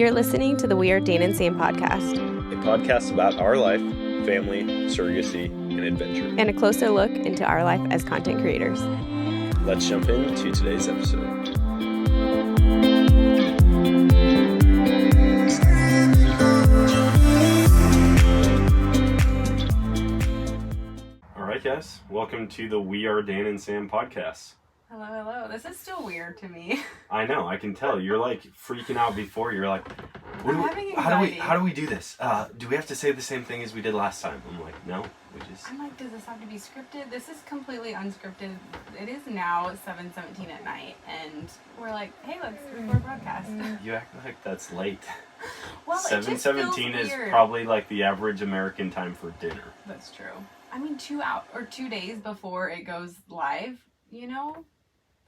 You're listening to the We Are Dan and Sam podcast, a podcast about our life, family, surrogacy, and adventure. and a closer look into our life as content creators. Let's jump into today's episode. All right, guys, welcome to the We Are Dan and Sam podcast. Hello. This is still weird to me. I know, I can tell. You're like freaking out before. You're like, how do we do this? Do we have to say the same thing as we did last time? I'm like, no, we just... I'm like, does this have to be scripted? This is completely unscripted. It is now 7:17 at night, and we're like, hey, let's record a broadcast. You act like that's late. Well, 7:17 is probably like the average American time for dinner. That's true. I mean, 2 days before it goes live, you know?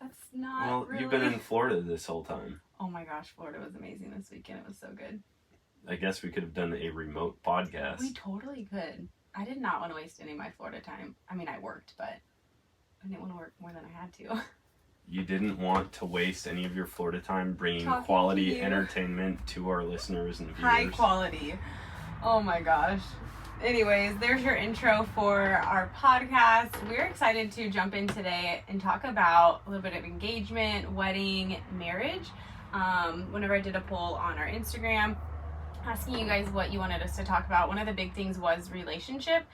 That's not Well, really... You've been in Florida this whole time. Oh my gosh, Florida was amazing this weekend. It was so good. I guess we could have done a remote podcast. We totally could. I did not want to waste any of my Florida time. I mean, I worked, but I didn't want to work more than I had to. You didn't want to waste any of your Florida time bringing Talking quality to you. Entertainment to our listeners and viewers. High quality. Oh my gosh. Anyways, there's your intro for our podcast. We're excited to jump in today and talk about a little bit of engagement, wedding, marriage. Whenever I did a poll on our Instagram asking you guys what you wanted us to talk about, one of the big things was relationship.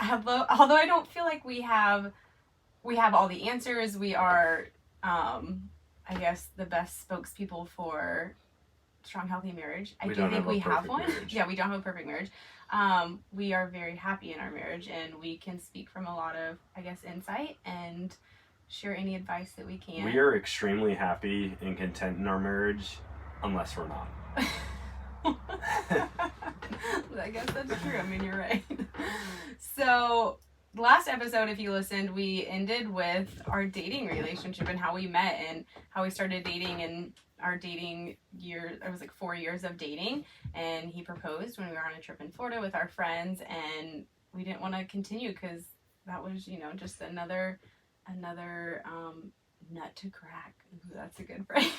Although I don't feel like we have all the answers, we are, I guess, the best spokespeople for strong, healthy marriage. I do think we have one. Yeah, we don't have a perfect marriage. We are very happy in our marriage, and we can speak from a lot of, I guess, insight and share any advice that we can. We are extremely happy and content in our marriage, unless we're not. I guess that's true. I mean, you're right. So, last episode, if you listened, we ended with our dating relationship and how we met and how we started dating and our dating year. It was like 4 years of dating, and he proposed when we were on a trip in Florida with our friends, and we didn't want to continue because that was, just another nut to crack. Ooh, that's a good phrase.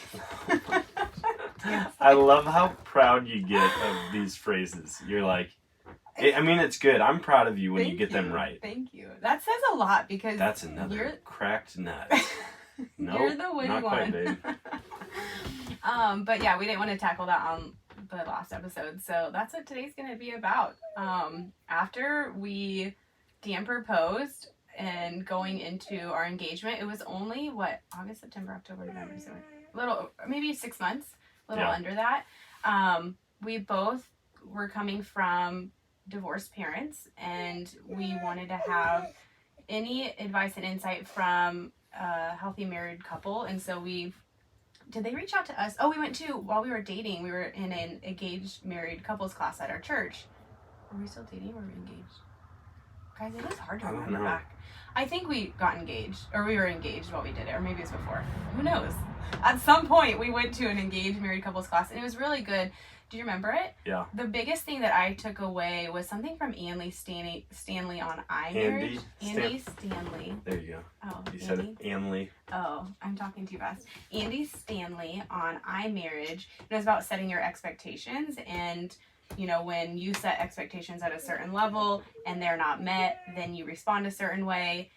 I love how proud you get of these phrases. You're like, I mean, it's good. I'm proud of you when you get them right. Thank you. That says a lot because that's another cracked nut. No, you're the witty not one. Quite, babe. But yeah, we didn't want to tackle that on the last episode, so that's what today's going to be about. After Dan proposed and going into our engagement, it was only August, September, October, November, so maybe 6 months, under that. We both were coming from divorced parents, and we wanted to have any advice and insight from a healthy married couple, and so did they reach out to us? Oh, we went to, while we were dating, we were in an engaged married couples class at our church. Were we still dating or were we engaged? Guys, it is hard to remember back. I think we got engaged, or we were engaged while we did it, or maybe it was before. Who knows? At some point, we went to an engaged married couples class, and it was really good. Do you remember it? Yeah. The biggest thing that I took away was something from Stanley on iMarriage. Andy Stanley. There you go. Oh, you said it, Anley. Oh, I'm talking too fast. Andy Stanley on iMarriage. It was about setting your expectations, and when you set expectations at a certain level and they're not met, then you respond a certain way.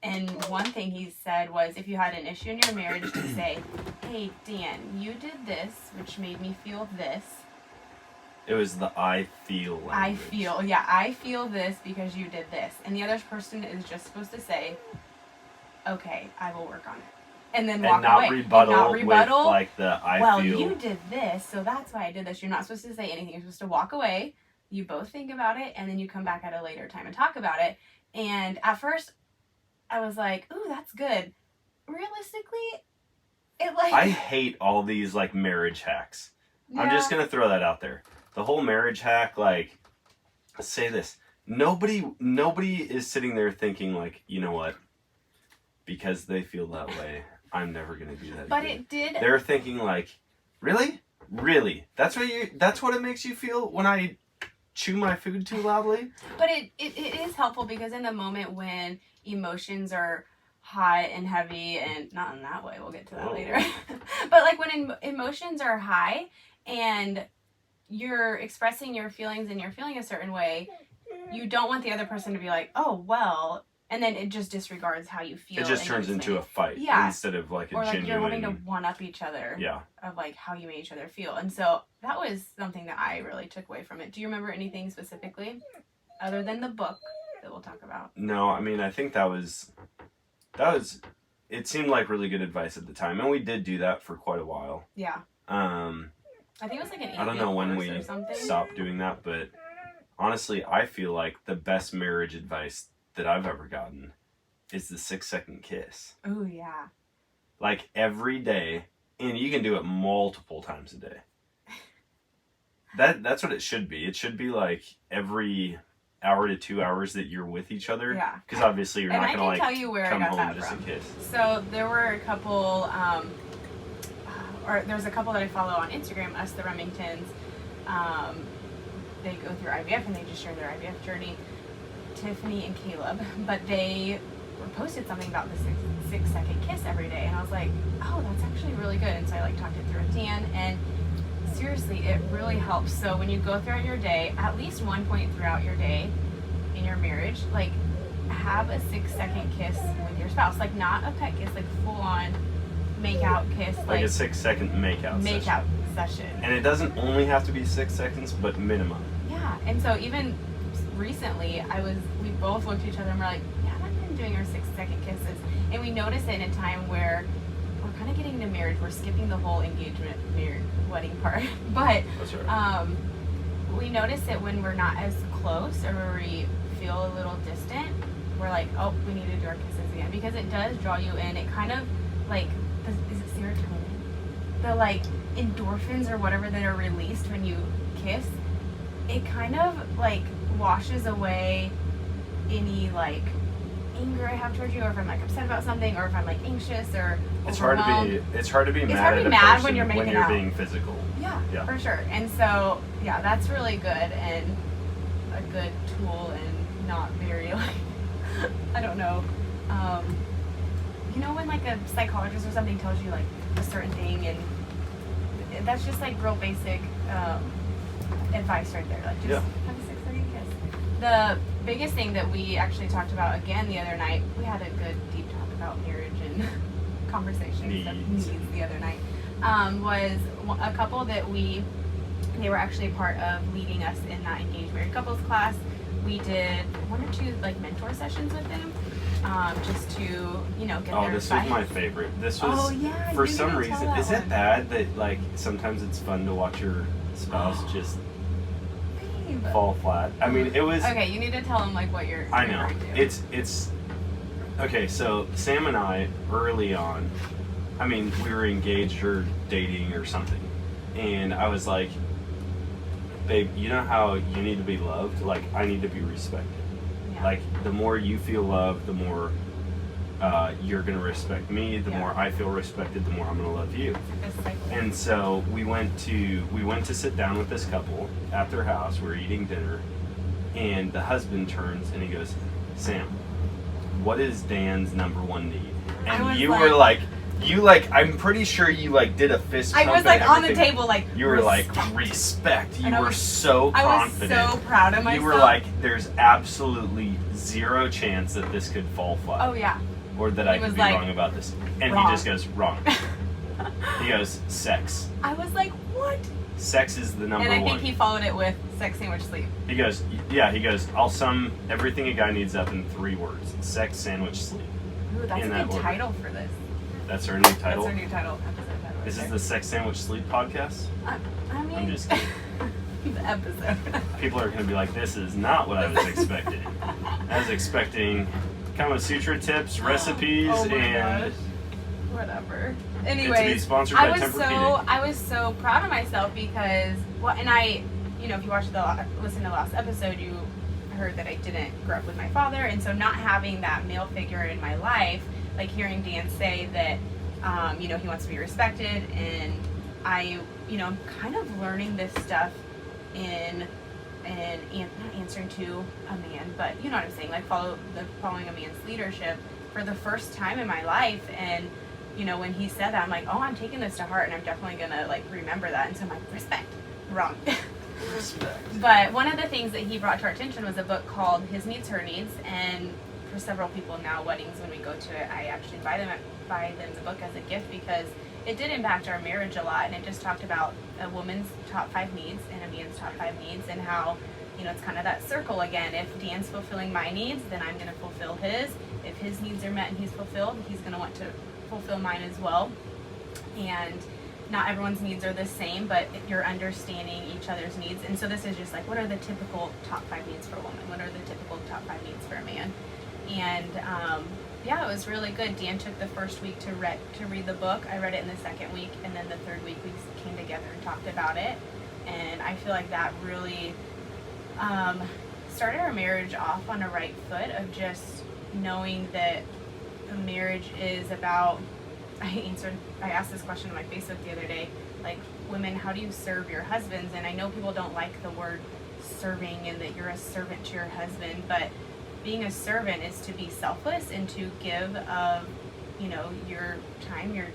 And one thing he said was, if you had an issue in your marriage, to say, hey, Dan, you did this, which made me feel this. It was the I feel language. I feel this because you did this. And the other person is just supposed to say, okay, I will work on it. And then walk away. Not rebuttal with like the I feel. Well, you did this, so that's why I did this. You're not supposed to say anything. You're supposed to walk away. You both think about it, and then you come back at a later time and talk about it. And at first, I was like, ooh, that's good. Realistically, I hate all these marriage hacks. Yeah. I'm just gonna throw that out there. The whole marriage hack, say this. Nobody is sitting there thinking you know what? Because they feel that way, I'm never gonna do that. But again. It did. They're thinking really? That's what it makes you feel when I chew my food too loudly? But it is helpful because in the moment when emotions are hot and heavy, and not in that way, we'll get to that Whoa. later. But like when emotions are high and you're expressing your feelings and you're feeling a certain way, you don't want the other person to be like, oh, well, and then it just disregards how you feel. It just turns into a fight instead of like a or like genuine... you're having to one-up each other of like how you made each other feel. And so that was something that I really took away from it. Do you remember anything specifically other than the book that we'll talk about? No, I mean, I think that was it seemed like really good advice at the time, and we did do that for quite a while. Yeah. I think it was like an 8-week I don't know when we or something. stopped doing that, but honestly, I feel like the best marriage advice that I've ever gotten is the 6-second kiss. Oh, yeah. Like every day, and you can do it multiple times a day. That's what it should be. It should be like every hour to 2 hours that you're with each other. Yeah. Because obviously you're not going to tell you where come I got home that just from. a kiss. So there were a couple, or there's a couple that I follow on Instagram, Us the Remingtons. They go through IVF and they just share their IVF journey. Tiffany and Caleb, but they posted something about the 6-second kiss every day, and I was like, oh, that's actually really good. And so I like talked it through with Dan, and seriously, it really helps. So when you go throughout your day, at least one point throughout your day in your marriage, like have a 6-second kiss with your spouse, like not a pet kiss, like full on make out kiss, like a 6-second make out session. And it doesn't only have to be 6 seconds, but minimum. Yeah, and so even recently, we both looked at each other and we're like, we haven't been doing our 6-second kisses, and we noticed it in a time where we're kind of getting to marriage. We're skipping the whole engagement, wedding part, but that's right. We notice it when we're not as close or where we feel a little distant. We're like, oh, we need to do our kisses again, because it does draw you in. It kind of like, is it serotonin? The like endorphins or whatever that are released when you kiss, it kind of like washes away any like anger I have towards you, or if I'm like upset about something, or if I'm like anxious or it's hard to be mad at a person when you're out. Being physical. Yeah, for sure. And so yeah, that's really good and a good tool, and not very like I don't know, you know, when like a psychologist or something tells you like a certain thing, and that's just like real basic advice right there, like just have a 6-second kiss. The biggest thing that we actually talked about again the other night, we had a good deep talk about marriage and conversations of needs the other night, was a couple that they were actually part of leading us in that engaged married couples class. We did 1 or 2 like mentor sessions with them, just to, you know, get their this advice. was my favorite. This was, for some reason, is it bad that like sometimes it's fun to watch your spouse just fall flat? I mean, it was... Okay, you need to tell them like what you're I know. doing. It's okay, so Sam and I, early on, I mean, we were engaged or dating or something, and I was like, babe, you know how you need to be loved? Like, I need to be respected. Yeah. Like, the more you feel loved, the more you're going to respect me. The more I feel respected, the more I'm going to love you. And so we went to sit down with this couple at their house. We're eating dinner, and the husband turns and he goes, Sam, what is Dan's number one need? And you were like, I'm pretty sure you like did a fist pump. I was like on the table, like, you were like, respect. You were so confident. I was so proud of myself. You were like, there's absolutely 0 chance that this could fall flat. Oh yeah. Or that I could be wrong about this. And he just goes, wrong. He goes, sex. I was like, what? Sex is the number one. And I think he followed it with sex, sandwich, sleep. He goes, I'll sum everything a guy needs up in 3 words. Sex, sandwich, sleep. Ooh, that's a good title for this. That's our new title? That's our new title. Episode title. This is the Sex, Sandwich, Sleep podcast? I mean... I'm just kidding. The episode. People are going to be like, this is not what I was expecting. I was expecting Kama Sutra tips, recipes, and... Gosh. Whatever. Anyway, to be sponsored by I was so proud of myself because, and I, you know, if you listen to the last episode, you heard that I didn't grow up with my father, and so not having that male figure in my life, like hearing Dan say that, you know, he wants to be respected, and I, you know, I'm kind of learning this stuff in not answering to a man, but you know what I'm saying, like following a man's leadership. for the first time in my life. And, you know, when he said that, I'm like, oh, I'm taking this to heart, and I'm definitely going to, like, remember that. And so I'm like, respect. Wrong. Respect. But one of the things that he brought to our attention was a book called His Needs, Her Needs. And for several people now, weddings, when we go to it, I actually buy them the book as a gift, because it did impact our marriage a lot. And it just talked about a woman's top 5 needs and a man's top 5 needs, and how, you know, it's kind of that circle again. If Dan's fulfilling my needs, then I'm going to fulfill his. If his needs are met and he's fulfilled, he's going to want to fulfill mine as well. And not everyone's needs are the same, but you're understanding each other's needs. And so this is just like, what are the typical top 5 needs for a woman? What are the typical top 5 needs for a man? And yeah, it was really good. Dan took the first week to read the book. I read it in the second week, and then the third week we came together and talked about it. And I feel like that really started our marriage off on a right foot, of just knowing that a marriage is about, I asked this question on my Facebook the other day, like, women, how do you serve your husbands? And I know people don't like the word serving and that you're a servant to your husband, but being a servant is to be selfless and to give of, you know, your time, your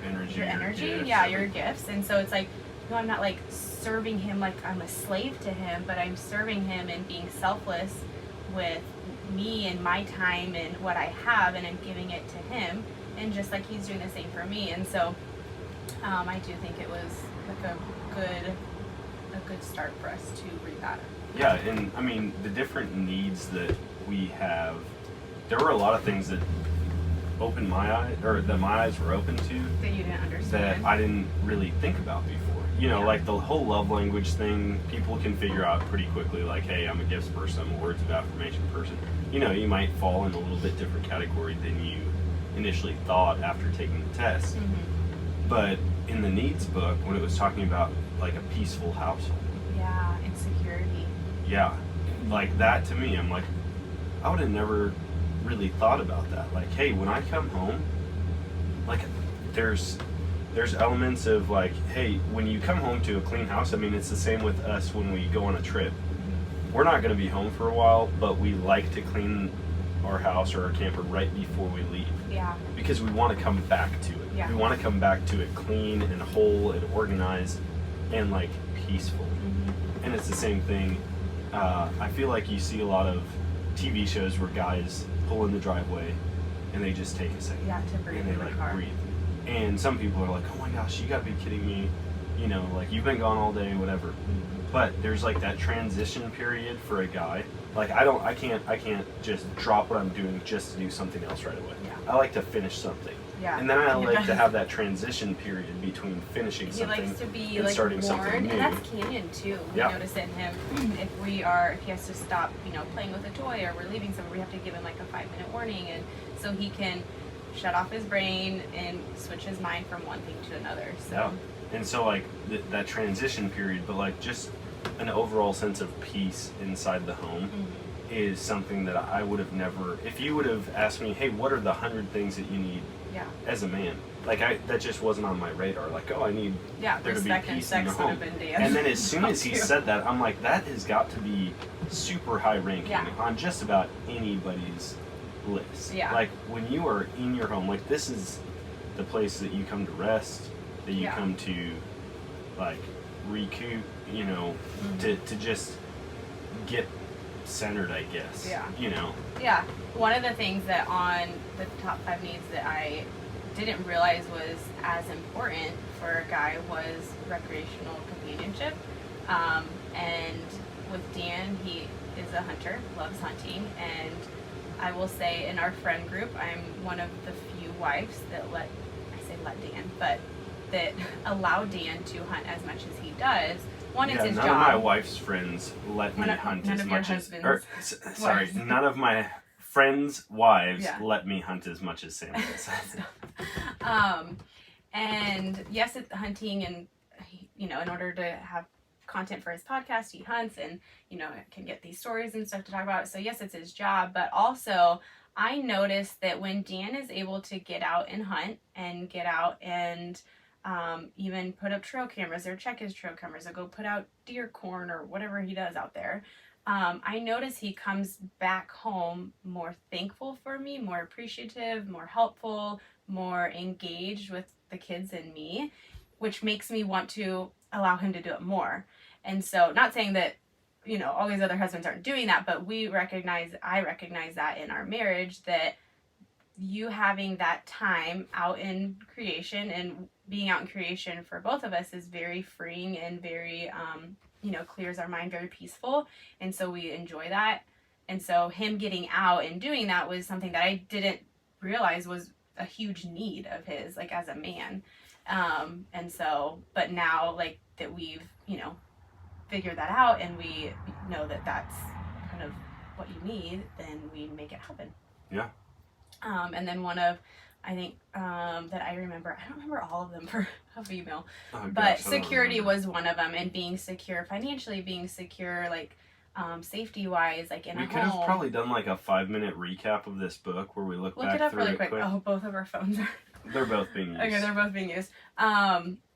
energy, gifts, your gifts. And so it's like, no, I'm not like serving him like I'm a slave to him, but I'm serving him and being selfless with me and my time and what I have, and I'm giving it to him, and just like he's doing the same for me. And so I do think it was like a good start for us to read that. Yeah, and I mean, the different needs that we have, there were a lot of things that opened my eyes, or that my eyes were open to, That you didn't understand. that I didn't really think about before. You know, Yeah. like the whole love language thing, people can figure out pretty quickly, like, hey, I'm a gifts person, I'm a words of affirmation person. You know, you might fall in a little bit different category than you initially thought after taking the test. Mm-hmm. But in the needs book, when it was talking about like a peaceful household, Yeah, insecurity. yeah, like that to me, I'm like, I would have never really thought about that. Like, hey, when I come home, like, there's elements of like, hey, when you come home to a clean house, I mean, it's the same with us when we go on a trip. We're not going to be home for a while, but we like to clean our house or our camper right before we leave. Yeah. Because we want to come back to it. Yeah. We want to come back to it clean and whole and organized and like peaceful. Mm-hmm. And it's the same thing. I feel like you see a lot of TV shows where guys pull in the driveway and they just take a second. Yeah, to breathe and they in the like car. breathe. And some people are like, oh my gosh, you gotta be kidding me. You know, like, you've been gone all day, whatever. But there's like that transition period for a guy. Like, I can't just drop what I'm doing just to do something else right away. Yeah. I like to finish something. Yeah. And then I He like does. to have that transition period between finishing He something likes to be and like starting warned, something new. and that's Canyon too. We Yeah. notice it in him. If he has to stop, you know, playing with a toy, or we're leaving somewhere, we have to give him like a 5-minute warning, and so he can shut off his brain and switch his mind from one thing to another. So. Yeah. And so like that transition period, but like just an overall sense of peace inside the home. Mm-hmm. Is something that I would have never, if you would have asked me, hey, what are the 100 things that you need Yeah. as a man? Like, that just wasn't on my radar. Like, oh, I need Yeah. there to be Respect and peace in sex the would home. have been Dan. And then as soon as he Too. said that, I'm like, that has got to be super high ranking Yeah. on just about anybody's list. Yeah. Like, when you are in your home, like, this is the place that you come to rest, that you Yeah. come to, like, recoup, you know, Mm-hmm. to just get centered, I guess. Yeah. You know. Yeah. One of the things that on the top 5 needs that I didn't realize was as important for a guy was recreational companionship. And with Dan, he is a hunter, loves hunting, and I will say in our friend group, I'm one of the few wives that let Dan, but that allow Dan to hunt as much as he does. One, it's his none job. of my wife's friends let me None of- hunt none as of your much as. husband's Sorry, wives. none of my friends' wives Yeah. let me hunt as much as Sam does. And yes, it's hunting, and you know, in order to have content for his podcast, he hunts, and you know, can get these stories and stuff to talk about. So yes, it's his job, but also I noticed that when Dan is able to get out and hunt and get out and even put up trail cameras or check his trail cameras or go put out deer corn or whatever he does out there, I notice he comes back home more thankful for me, more appreciative, more helpful, more engaged with the kids and me, which makes me want to allow him to do it more. And so, not saying that, all these other husbands aren't doing that, but I recognize that in our marriage, that you having that time out in creation and being out in creation for both of us is very freeing and very, clears our mind, very peaceful. And so we enjoy that. And so him getting out and doing that was something that I didn't realize was a huge need of his, like, as a man. And so, but now, like, that we've, figured that out and we know that that's kind of what you need, then we make it happen. Yeah. And then one of, I think, that I remember, I don't remember all of them for a female, but security was one of them, and being secure financially, being secure, like, safety wise, like in a home. We could have probably done like a 5-minute recap of this book where we look back it up through really it quick. Oh, both of our phones are. They're both being used. Okay, they're both being used.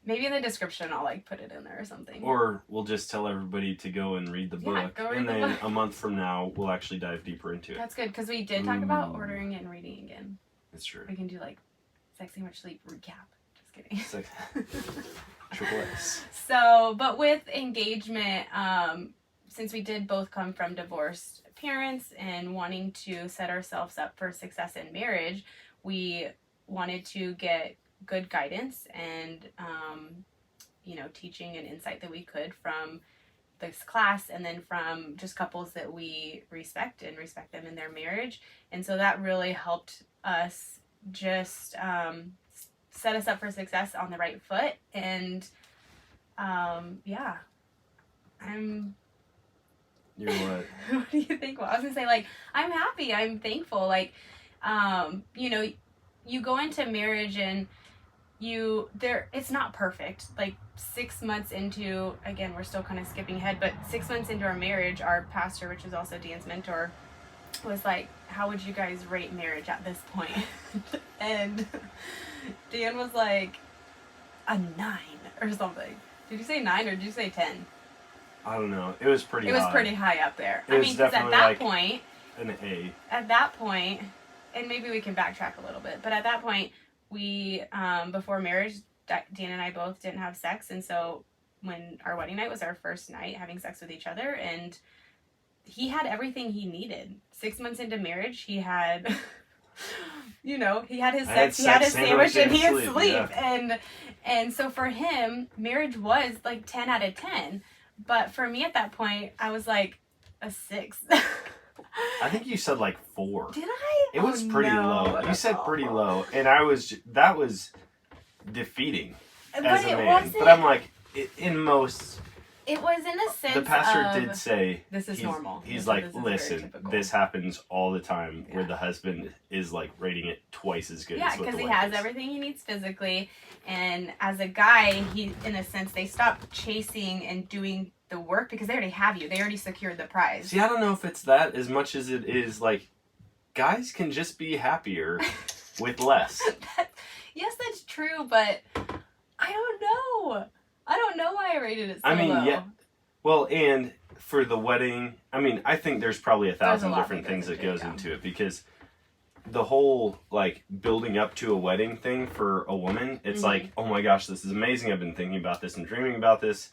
Maybe in the description I'll like put it in there or something. Or we'll just tell everybody to go and read the book. Go read and the then book. A month from now, we'll actually dive deeper into it. That's good, because we did talk about ordering and reading again. That's true. We can do like Sexy Much Sleep recap. Just kidding. Triple S. So, but with engagement, since we did both come from divorced parents and wanting to set ourselves up for success in marriage, we wanted to get good guidance and, teaching and insight that we could from this class, and then from just couples that we respect and respect them in their marriage. And so that really helped us just set us up for success on the right foot. And yeah, You're what? What do you think? Well, I was gonna say, like, I'm happy, I'm thankful, like, you go into marriage and it's not perfect. Like 6 months into, again, we're still kind of skipping ahead, but 6 months into our marriage, our pastor, which is also Dan's mentor, was like, how would you guys rate marriage at this point? And Dan was like, a 9 or something. Did you say 9 or did you say 10? I don't know. It was pretty high. It was pretty high up there. I mean, because at that point, an A. At that point, and maybe we can backtrack a little bit, but at that point, we, before marriage, Dan and I both didn't have sex, and so when our wedding night was our first night having sex with each other, and he had everything he needed. 6 months into marriage, he had, he had his sex, he had his sandwich, and he had sleep. Yeah. And so for him, marriage was like 10 out of 10. But for me at that point, I was like a 6. I think you said like 4. Did I? It was pretty low. You said pretty low. And that was defeating as a man. But I'm like, in most... It was in a sense the pastor did say... This is normal. He's like, listen, this happens all the time where the husband is like rating it twice as good as what the wife is. Yeah, because he has everything he needs physically. And as a guy, he, in a sense, they stop chasing and doing the work because they already have you. They already secured the prize. See, I don't know if it's that as much as it is like, guys can just be happier with less. Yes, that's true, but I don't know. I don't know why I rated it so low. Yeah. Well, and for the wedding, I think there's probably 1,000 different things that goes into it, because the whole, like, building up to a wedding thing for a woman, it's like, oh my gosh, this is amazing. I've been thinking about this and dreaming about this.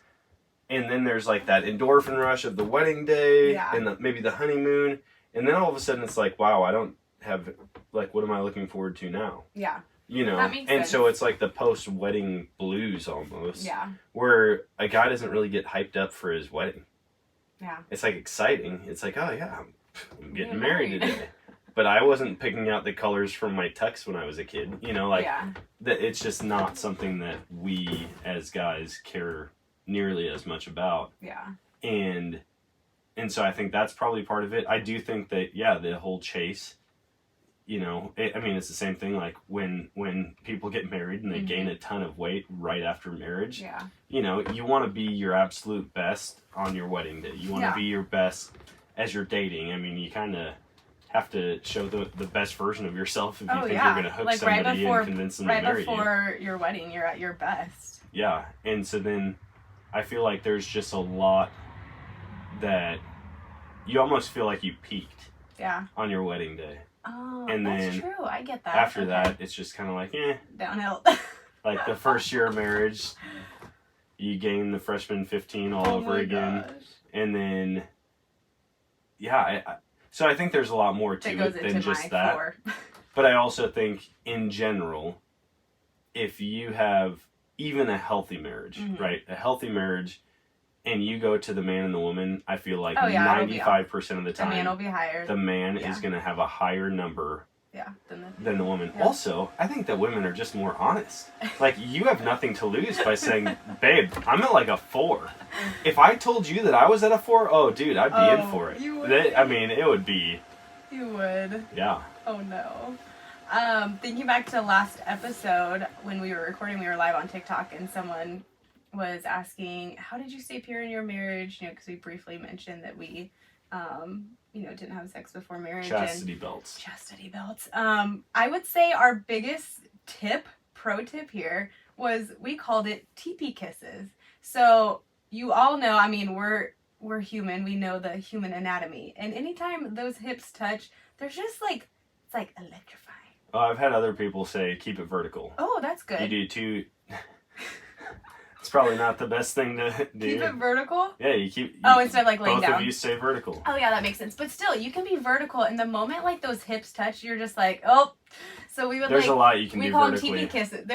And then there's, like, that endorphin rush of the wedding day and maybe the honeymoon. And then all of a sudden it's like, wow, I don't have, like, what am I looking forward to now? Yeah. That makes sense. So it's like the post-wedding blues almost. Yeah. Where a guy doesn't really get hyped up for his wedding. Yeah. It's like exciting. It's like, oh yeah, I'm getting married today. But I wasn't picking out the colors from my tux when I was a kid. It's just not something that we as guys care nearly as much about. Yeah. And so I think that's probably part of it. I do think that, the whole chase, it's the same thing like when people get married and they gain a ton of weight right after marriage. Yeah. You want to be your absolute best on your wedding day. You want to be your best as you're dating. You kind of have to show the best version of yourself if you think you're going to hook somebody and convince them to marry you. Right before your wedding, you're at your best. Yeah. And so then I feel like there's just a lot that you almost feel like you peaked Yeah. on your wedding day. Oh, And that's then true. I get that. After that, it's just kind of like, Downhill. Like the first year of marriage, you gain the freshman 15 all over again. Gosh. And then, so I think there's a lot more to it than just that. 4. But I also think, in general, if you have even a healthy marriage, right? A healthy marriage, and you go to the man and the woman, I feel like 95% of the time, the man will be higher. The man is going to have a higher number than the woman. Yeah. Also, I think that women are just more honest. Like, you have nothing to lose by saying, babe, I'm at like a 4. If I told you that I was at a 4, oh, dude, I'd be in for it. You would. It would be. You would. Yeah. Oh, no. Thinking back to last episode, when we were recording, we were live on TikTok, and someone was asking, how did you stay pure in your marriage? Because we briefly mentioned that we, didn't have sex before marriage. Chastity belts. I would say our biggest pro tip here, was we called it teepee kisses. So you all know, we're human. We know the human anatomy. And anytime those hips touch, there's just like, it's like electrifying. Oh, I've had other people say, keep it vertical. Oh, that's good. You do 2... It's probably not the best thing to do. Keep it vertical? Yeah, you keep... instead of like laying down. Both of you stay vertical. Oh, yeah, that makes sense. But still, you can be vertical, and the moment like those hips touch, you're just like, oh. So we would There's a lot you can do vertically. We call them teepee kisses.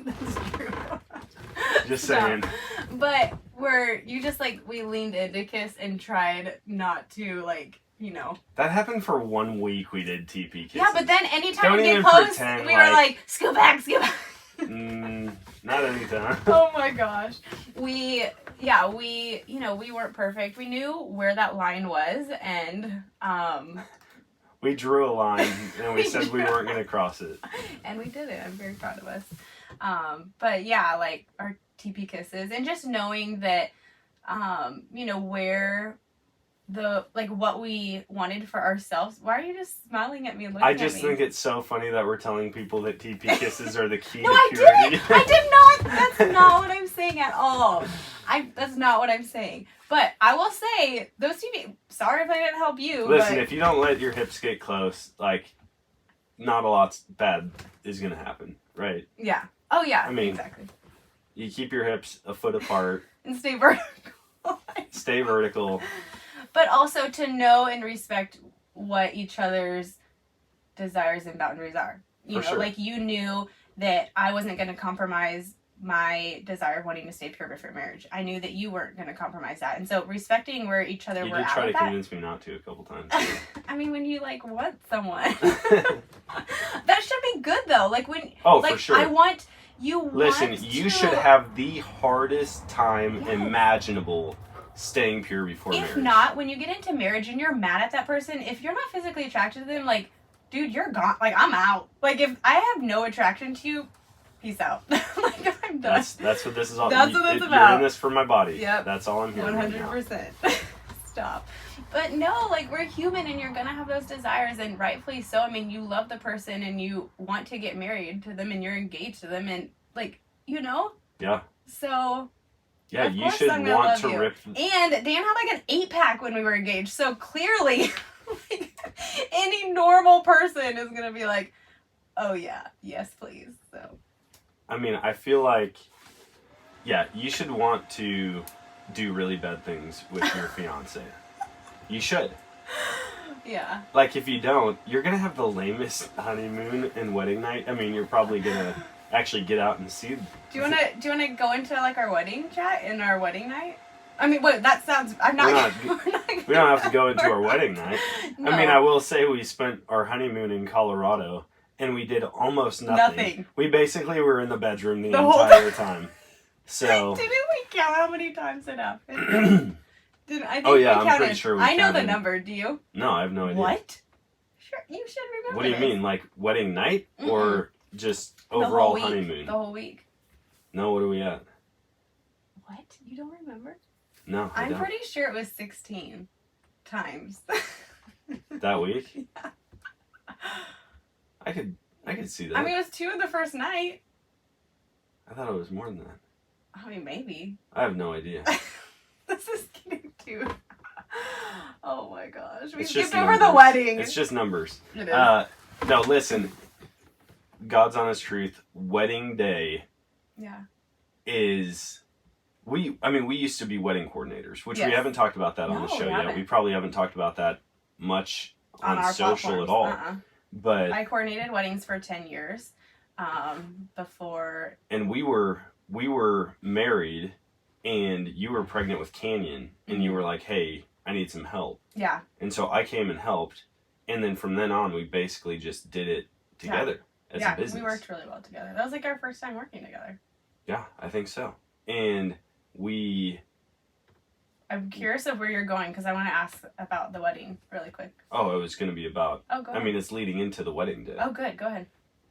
That's true. Just saying. But we leaned in to kiss and tried not to, That happened for 1 week. We did TP kisses. Yeah, but then anytime we get close, we were like, scoot back. Not anytime. Oh my gosh. We weren't perfect. We knew where that line was, and we drew a line, and we said we weren't going to cross it. And we did it. I'm very proud of us. But yeah, like our TP kisses, and just knowing that, where what we wanted for ourselves. Why are you just smiling at me and looking at me? I just think it's so funny that we're telling people that TP kisses are the key no, to purity. I did not. That's not what I'm saying at all. That's not what I'm saying. But I will say, those TP, sorry if I didn't help you. Listen, if you don't let your hips get close, not a lot bad is going to happen, right? Yeah. Oh, yeah. Exactly. You keep your hips a foot apart. And stay vertical. Stay vertical. But also to know and respect what each other's desires and boundaries are. Sure. You knew that I wasn't going to compromise my desire of wanting to stay pure before marriage. I knew that you weren't going to compromise that. And so respecting where each other were at. You did try to convince me not to a couple times. When you want someone. That should be good though. For sure. Listen, you should have the hardest time imaginable staying pure before marriage. If not, when you get into marriage and you're mad at that person, if you're not physically attracted to them, dude, you're gone. I'm out. If I have no attraction to you, peace out. I'm done. That's what this is all. That's what it's about. You're in this for my body. Yep. That's all I'm hearing. 100%. Stop. But no, we're human, and you're gonna have those desires, and rightfully so. You love the person, and you want to get married to them, and you're engaged to them, and Yeah. So. Yeah, you should want to rip. And Dan had an 8-pack when we were engaged, so clearly, any normal person is gonna be like, "Oh yeah, yes please." So. I feel like, you should want to do really bad things with your fiance. You should. Yeah. If you don't, you're gonna have the lamest honeymoon and wedding night. You're probably gonna actually get out and see. Do you wanna go into our wedding chat and our wedding night? That sounds. I'm not. We don't have to go into our wedding night. No. I will say we spent our honeymoon in Colorado, and we did almost nothing. We basically were in the bedroom the entire time. So. Didn't we count how many times it happened? I'm pretty sure we counted. I know the number. Do you? No, I have no idea. What? Sure, you should remember. What do you mean, wedding night or just overall honeymoon? The whole week. No, what are we at? What? You don't remember? No, I'm pretty sure it was 16 times. That week? Yeah. I could see that. It was 2 the first night. I thought it was more than that. Maybe. I have no idea. This is getting too... Oh my gosh. We It's just skipped over the numbers. wedding. It's just numbers. It is. No, listen. God's honest truth. Wedding day Yeah. is... We used to be wedding coordinators, which we Yes. haven't talked about that on No, the show we yet. haven't. We probably haven't talked about that much on our social platforms. at all. But I coordinated weddings for 10 years before. And we were married, and you were pregnant with Canyon, and you were like, hey, I need some help. Yeah. And so I came and helped, and then from then on, we basically just did it together as a business. We worked really well together. That was like our first time working together. Yeah, I think so. And I'm curious of where you're going because I want to ask about the wedding really quick. Oh, it was going to be about... Oh, go ahead. I mean, it's leading into the wedding day. Oh, good. Go ahead.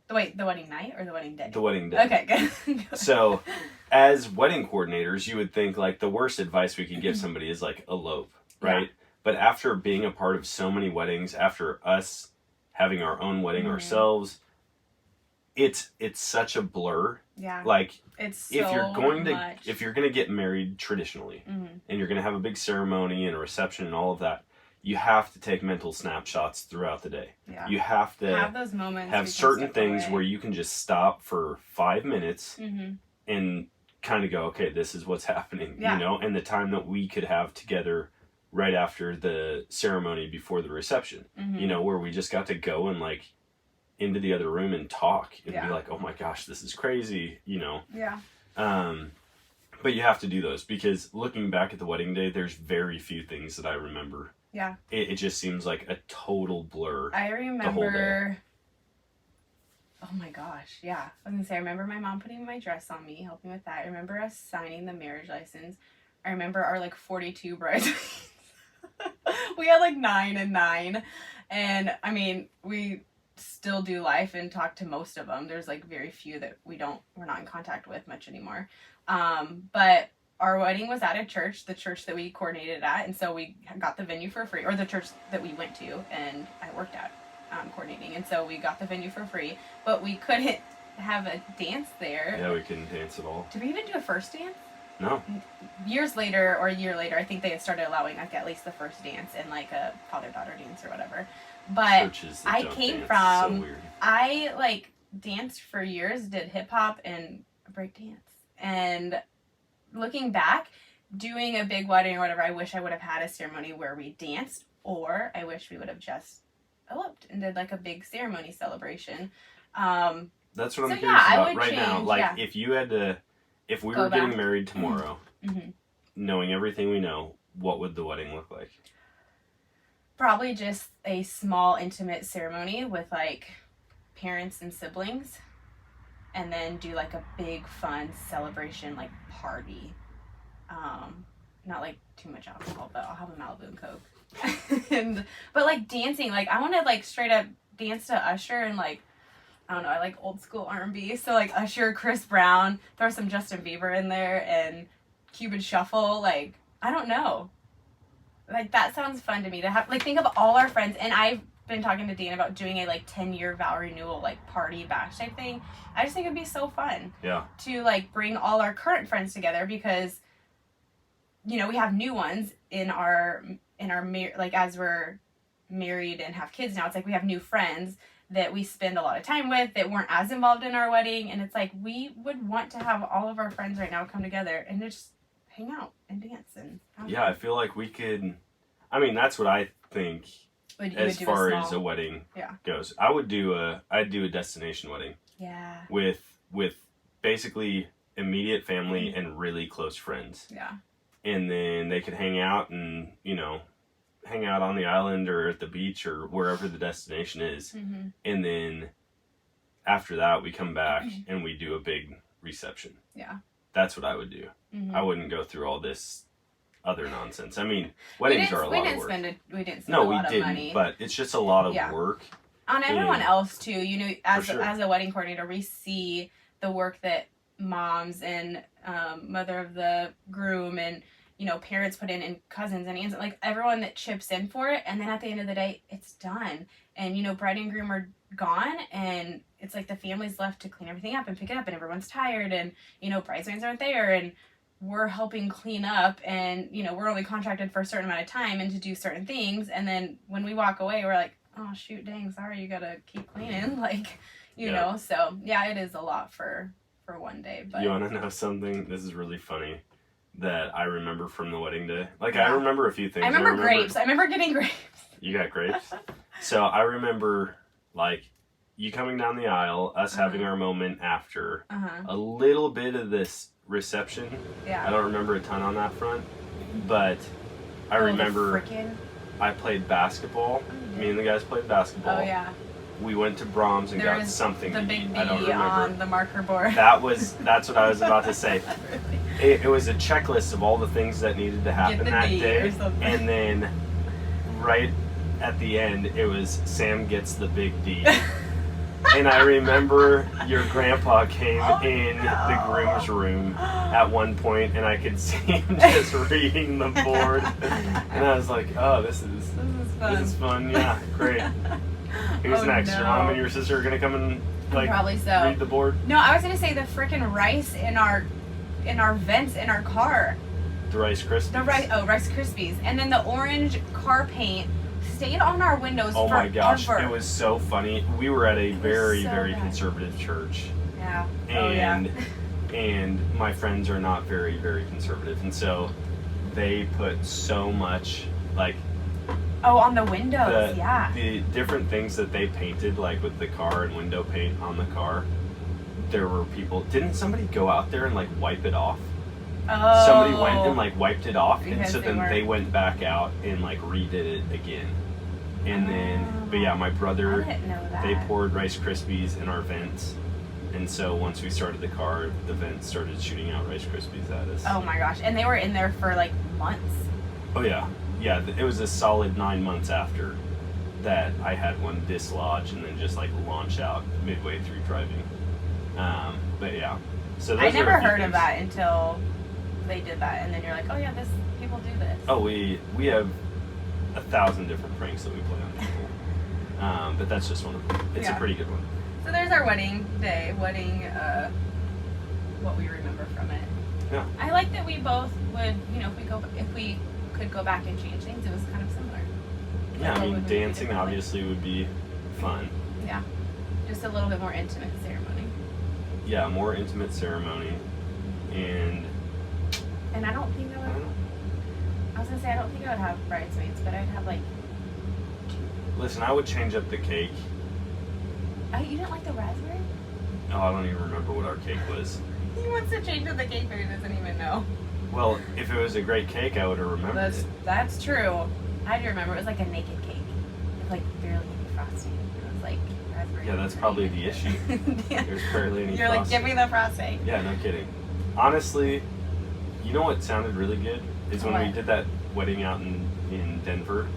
The wedding night or the wedding day? The wedding day. Okay, good. So, as wedding coordinators, you would think, like, the worst advice we could give somebody is, like, elope, right? Yeah. But after being a part of so many weddings, after us having our own wedding ourselves, it's such a blur. Yeah. Like, it's so if you're going to get married traditionally, and you're going to have a big ceremony and a reception and all of that, you have to take mental snapshots throughout the day. Yeah. You have to have those moments. Have certain things where you can just stop for 5 minutes and kind of go, okay, this is what's happening, you know, and the time that we could have together right after the ceremony before the reception, you know, where we just got to go and like into the other room and talk and be like, oh my gosh, this is crazy, you know. Yeah. But you have to do those because looking back at the wedding day, there's very few things that I remember. Yeah. It just seems like a total blur. I remember... Oh my gosh, yeah. I was going to say, I remember my mom putting my dress on me, helping with that. I remember us signing the marriage license. I remember our, like, 42 bridesmaids. We had, like, 9 and 9. And, I mean, we still do life and talk to most of them. There's, like, very few that we're not in contact with much anymore. But... Our wedding was at a church, the church that we coordinated at, and so we got the venue for free, or the church that we went to and I worked at coordinating, and so we got the venue for free, but we couldn't have a dance there. Yeah, we couldn't dance at all. Did we even do a first dance? No. Years later, or a year later, I think they started allowing like at least the first dance and like a father-daughter dance or whatever. But I came from, so weird. I like danced for years, did hip-hop and break dance, and looking back, doing a big wedding or whatever, I wish I would have had a ceremony where we danced, or I wish we would have just eloped and did like a big ceremony celebration. That's what I'm curious about right now. Like, yeah. if we were getting married tomorrow, knowing everything we know, what would the wedding look like? Probably just a small, intimate ceremony with like parents and siblings. And then do like a big fun celebration, like party. Not like too much alcohol, but I'll have a Malibu and Coke. But like dancing, like I want to like straight up dance to Usher and like, I don't know, I like old school R&B. So like Usher, Chris Brown, throw some Justin Bieber in there and Cuban Shuffle. Like, I don't know. Like that sounds fun to me to have, like think of all our friends. And I've been talking to Dan about doing a like 10-year vow renewal like party bash type thing. I just think it'd be so fun to like bring all our current friends together because you know we have new ones in our like as we're married and have kids now. It's like we have new friends that we spend a lot of time with that weren't as involved in our wedding, and it's like we would want to have all of our friends right now come together and just hang out and dance and have fun. I feel like we could. I mean, that's what I think. As far as a wedding goes, I'd do a destination wedding. Yeah. With basically immediate family and really close friends. Yeah. And then they could hang out and, you know, hang out on the island or at the beach or wherever the destination is. Mm-hmm. And then after that we come back and we do a big reception. Yeah. That's what I would do. Mm-hmm. I wouldn't go through all this other nonsense. I mean, weddings are a lot of work. We didn't spend a lot of money. But it's just a lot of work. On everyone else, too. You know, as a wedding coordinator, we see the work that moms and mother of the groom and, you know, parents put in and cousins and aunts, like everyone that chips in for it. And then at the end of the day, it's done. And, you know, bride and groom are gone and it's like the family's left to clean everything up and pick it up and everyone's tired and, you know, bridesmaids aren't there and we're helping clean up, and we're only contracted for a certain amount of time and to do certain things, and then when we walk away, we're like, oh shoot, dang, sorry, you gotta keep cleaning, like, so yeah, it is a lot for one day. But you want to know something? This is really funny that I remember from the wedding day. Like, I remember a few things. I remember grapes. I remember getting grapes. You got grapes? So I remember, like, you coming down the aisle, us having our moment after, a little bit of this reception. Yeah. I don't remember a ton on that front, but I remember I played basketball. Me and the guys played basketball. Oh, yeah. We went to Brahms and got something the to big eat. D I don't remember. on the marker board. That's what I was about to say. It was a checklist of all the things that needed to happen that day. And then right at the end, it was Sam gets the big D. And I remember your grandpa came in the groom's room at one point, and I could see him just reading the board. And I was like, oh, this is fun. Yeah, great. Who's next? Your mom and your sister are going to come and probably so. Read the board? No, I was going to say the frickin' rice in our vents in our car. The Rice Krispies? Rice Krispies. And then the orange car paint stayed on our windows forever. Oh my gosh, it was so funny. We were at a very conservative church. Yeah. And my friends are not very, very conservative. And so they put so much, like... Oh, on the windows, The different things that they painted, like with the car and window paint on the car, there were people... Didn't somebody go out there and, like, wipe it off? Oh. Somebody went and, like, wiped it off, because and so then they went back out and, like, redid it again. And then, but yeah, my brother, they poured Rice Krispies in our vents. And so once we started the car, the vents started shooting out Rice Krispies at us. Oh my gosh. And they were in there for like months. Oh yeah. Yeah, it was a solid 9 months after that I had one dislodge and then just like launch out midway through driving. But yeah. So I never heard of that until they did that. And then you're like, oh yeah, people do this. Oh, we have 1,000 different pranks that we play on people. But that's just one of them. It's a pretty good one. So there's our wedding day. What we remember from it. Yeah. I like that we both would, if we could go back and change things, it was kind of similar. Yeah, I mean, dancing obviously would be fun. Yeah. Just a little bit more intimate ceremony. Yeah, more intimate ceremony. And I don't think I would. I was gonna say I don't think I would have bridesmaids, but I'd have like 2. Listen, I would change up the cake. You didn't like the raspberry? Oh, I don't even remember what our cake was. He wants to change up the cake, but he doesn't even know. Well, if it was a great cake, I would have remembered it. That's true. I do remember. It was like a naked cake. With like barely any frosting. It was like raspberry. Yeah, that's probably the issue. There's barely any frosting. You're like, give me the frosting. Yeah, no kidding. Honestly, you know what sounded really good? Is when we did that wedding out in Denver,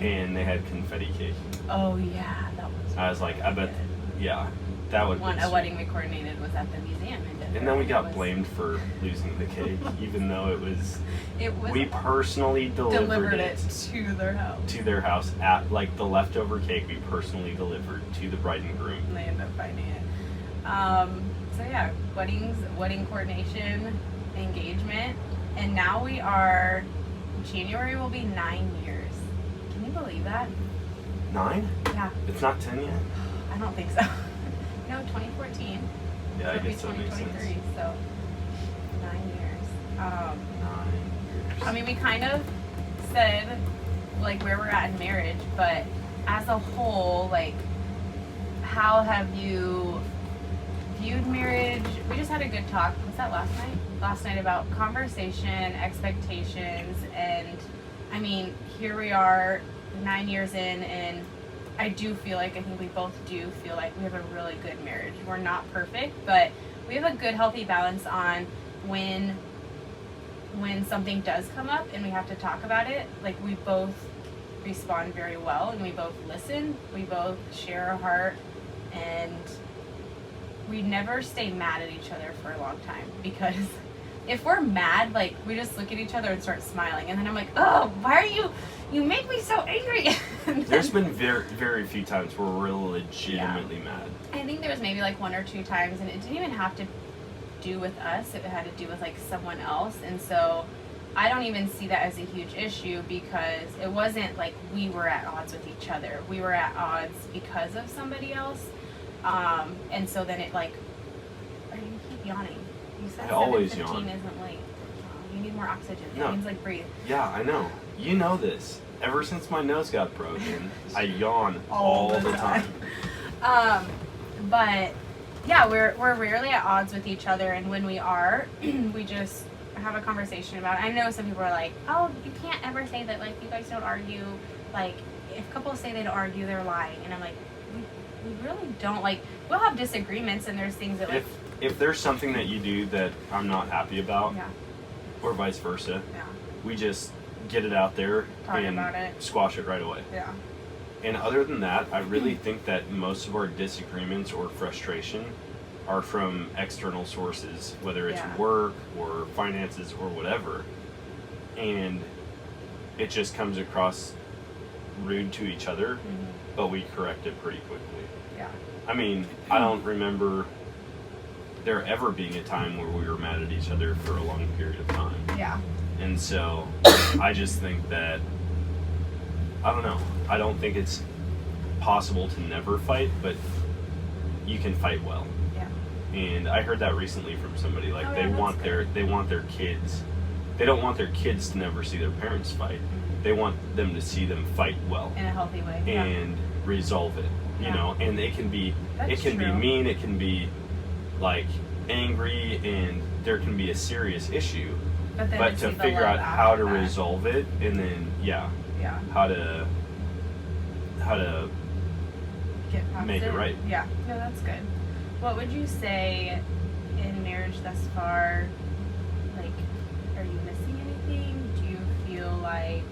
and they had confetti cake. Oh yeah, that was. I was like, I bet, yeah, that would. A wedding we coordinated was at the museum in Denver. And then we got blamed for losing the cake, even though it was. We personally delivered it to their house. To their house at like the leftover cake we personally delivered to the bride and groom. And they ended up finding it. So yeah, wedding coordination, engagement, and now we are. January will be 9 years. Can you believe that? 9? Yeah. It's not 10 yet? I don't think so. No, 2014. Yeah, I guess that makes sense. So 9 years. 9 years. I mean, we kind of said like where we're at in marriage, but as a whole, like, how have you viewed marriage? We just had a good talk. Was that last night? Last night about conversation, expectations, and I mean, here we are 9 years in, and I think we both do feel like we have a really good marriage. We're not perfect, but we have a good, healthy balance on when something does come up and we have to talk about it. Like, we both respond very well, and we both listen. We both share our heart, and we never stay mad at each other for a long time, because if we're mad, like, we just look at each other and start smiling, and then I'm like, oh, why are you make me so angry. There's been very, very few times where we're legitimately mad. I think there was maybe like 1 or 2 times, and it didn't even have to do with us. It had to do with like someone else. And so I don't even see that as a huge issue because it wasn't like we were at odds with each other. We were at odds because of somebody else. And so then it like, you keep yawning. You said I always 7:15 yawn. isn't late. You need more oxygen. No. That means like breathe. Yeah, I know. You know this. Ever since my nose got broken, I yawn all the time. But yeah, we're rarely at odds with each other, and when we are, we just have a conversation about it. I know some people are like, oh, you can't ever say that, like, you guys don't argue. Like, if couples say they don't argue, they're lying. And I'm like, we really don't. Like, we'll have disagreements, and there's things that, like... If there's something that you do that I'm not happy about, yeah. or vice versa, Yeah. we just get it out there Talk and about it. squash it right away. Yeah. And other than that, I really think that most of our disagreements or frustration are from external sources, whether it's work or finances or whatever. And it just comes across rude to each other, but we correct it pretty quickly. Yeah. I mean, I don't remember there ever being a time where we were mad at each other for a long period of time. Yeah. And so I just think that, I don't know, I don't think it's possible to never fight, but you can fight well. Yeah. And I heard that recently from somebody, like they want their kids, they don't want their kids to never see their parents fight. They want them to see them fight well. In a healthy way. And resolve it, you know, and it can be mean, it can be like angry, and there can be a serious issue. But to figure out how to resolve it, and then how to get past make it right. Yeah, no, that's good. What would you say in marriage thus far? Like, are you missing anything? Do you feel like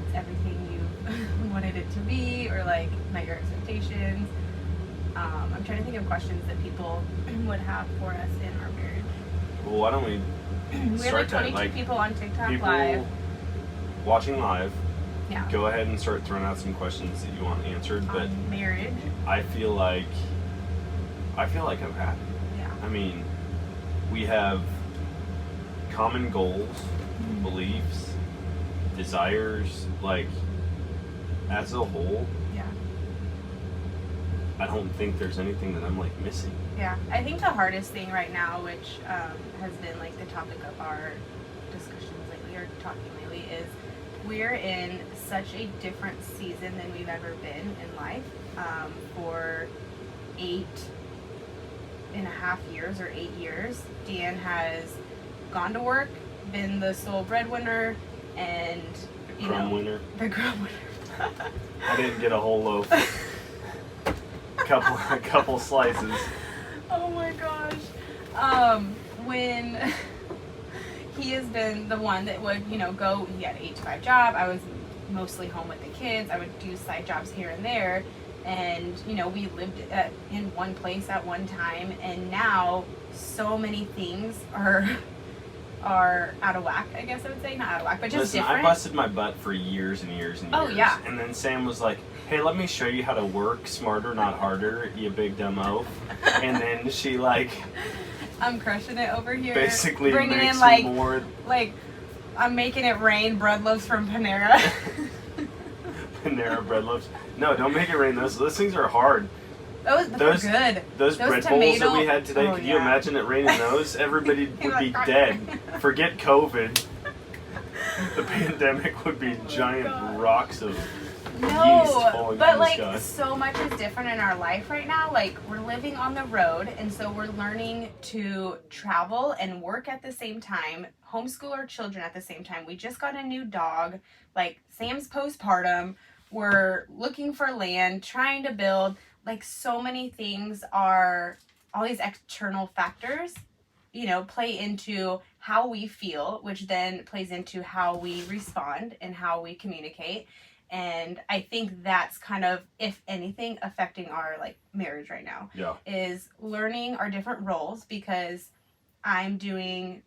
it's everything you wanted it to be, or like met your expectations? I'm trying to think of questions that people would have for us in our marriage. Well, why don't we We have like 22 people on TikTok people live. Watching live. Yeah. Go ahead and start throwing out some questions that you want answered. But marriage. I feel like I'm happy. Yeah. I mean, we have common goals, beliefs, desires. Like, as a whole, I don't think there's anything that I'm like missing. Yeah, I think the hardest thing right now, which has been like the topic of our discussions lately, or talking lately, is we're in such a different season than we've ever been in life. For 8.5 years or 8 years, Dan has gone to work, been the sole breadwinner, and the crumb winner. I didn't get a whole loaf. a couple slices. Oh my gosh. When he has been the one that would, go, he had an 8 to 5 job. I was mostly home with the kids. I would do side jobs here and there. And, we lived in one place at one time. And now so many things are out of whack, I guess I would say. Not out of whack, but just different. I busted my butt for years and years and years. Oh, yeah. And then Sam was like, hey, let me show you how to work smarter, not harder, you big dumb oaf. And then she, like... I'm crushing it over here. Basically bringing makes in, like, more... Like, I'm making it rain bread loaves from Panera. Panera bread loaves. No, don't make it rain. Those things are hard. Those are good. Those bread bowls that we had today, could you imagine it raining those? Everybody would be dead. Forget COVID. The pandemic would be giant rocks of yeast falling but from the sky. So much is different in our life right now. Like, we're living on the road, and so we're learning to travel and work at the same time, homeschool our children at the same time. We just got a new dog. Like, Sam's postpartum. We're looking for land, trying to build. Like, so many things are, all these external factors, play into how we feel, which then plays into how we respond and how we communicate. And I think that's kind of, if anything, affecting our, marriage right now. Yeah. Is learning our different roles, because I'm doing,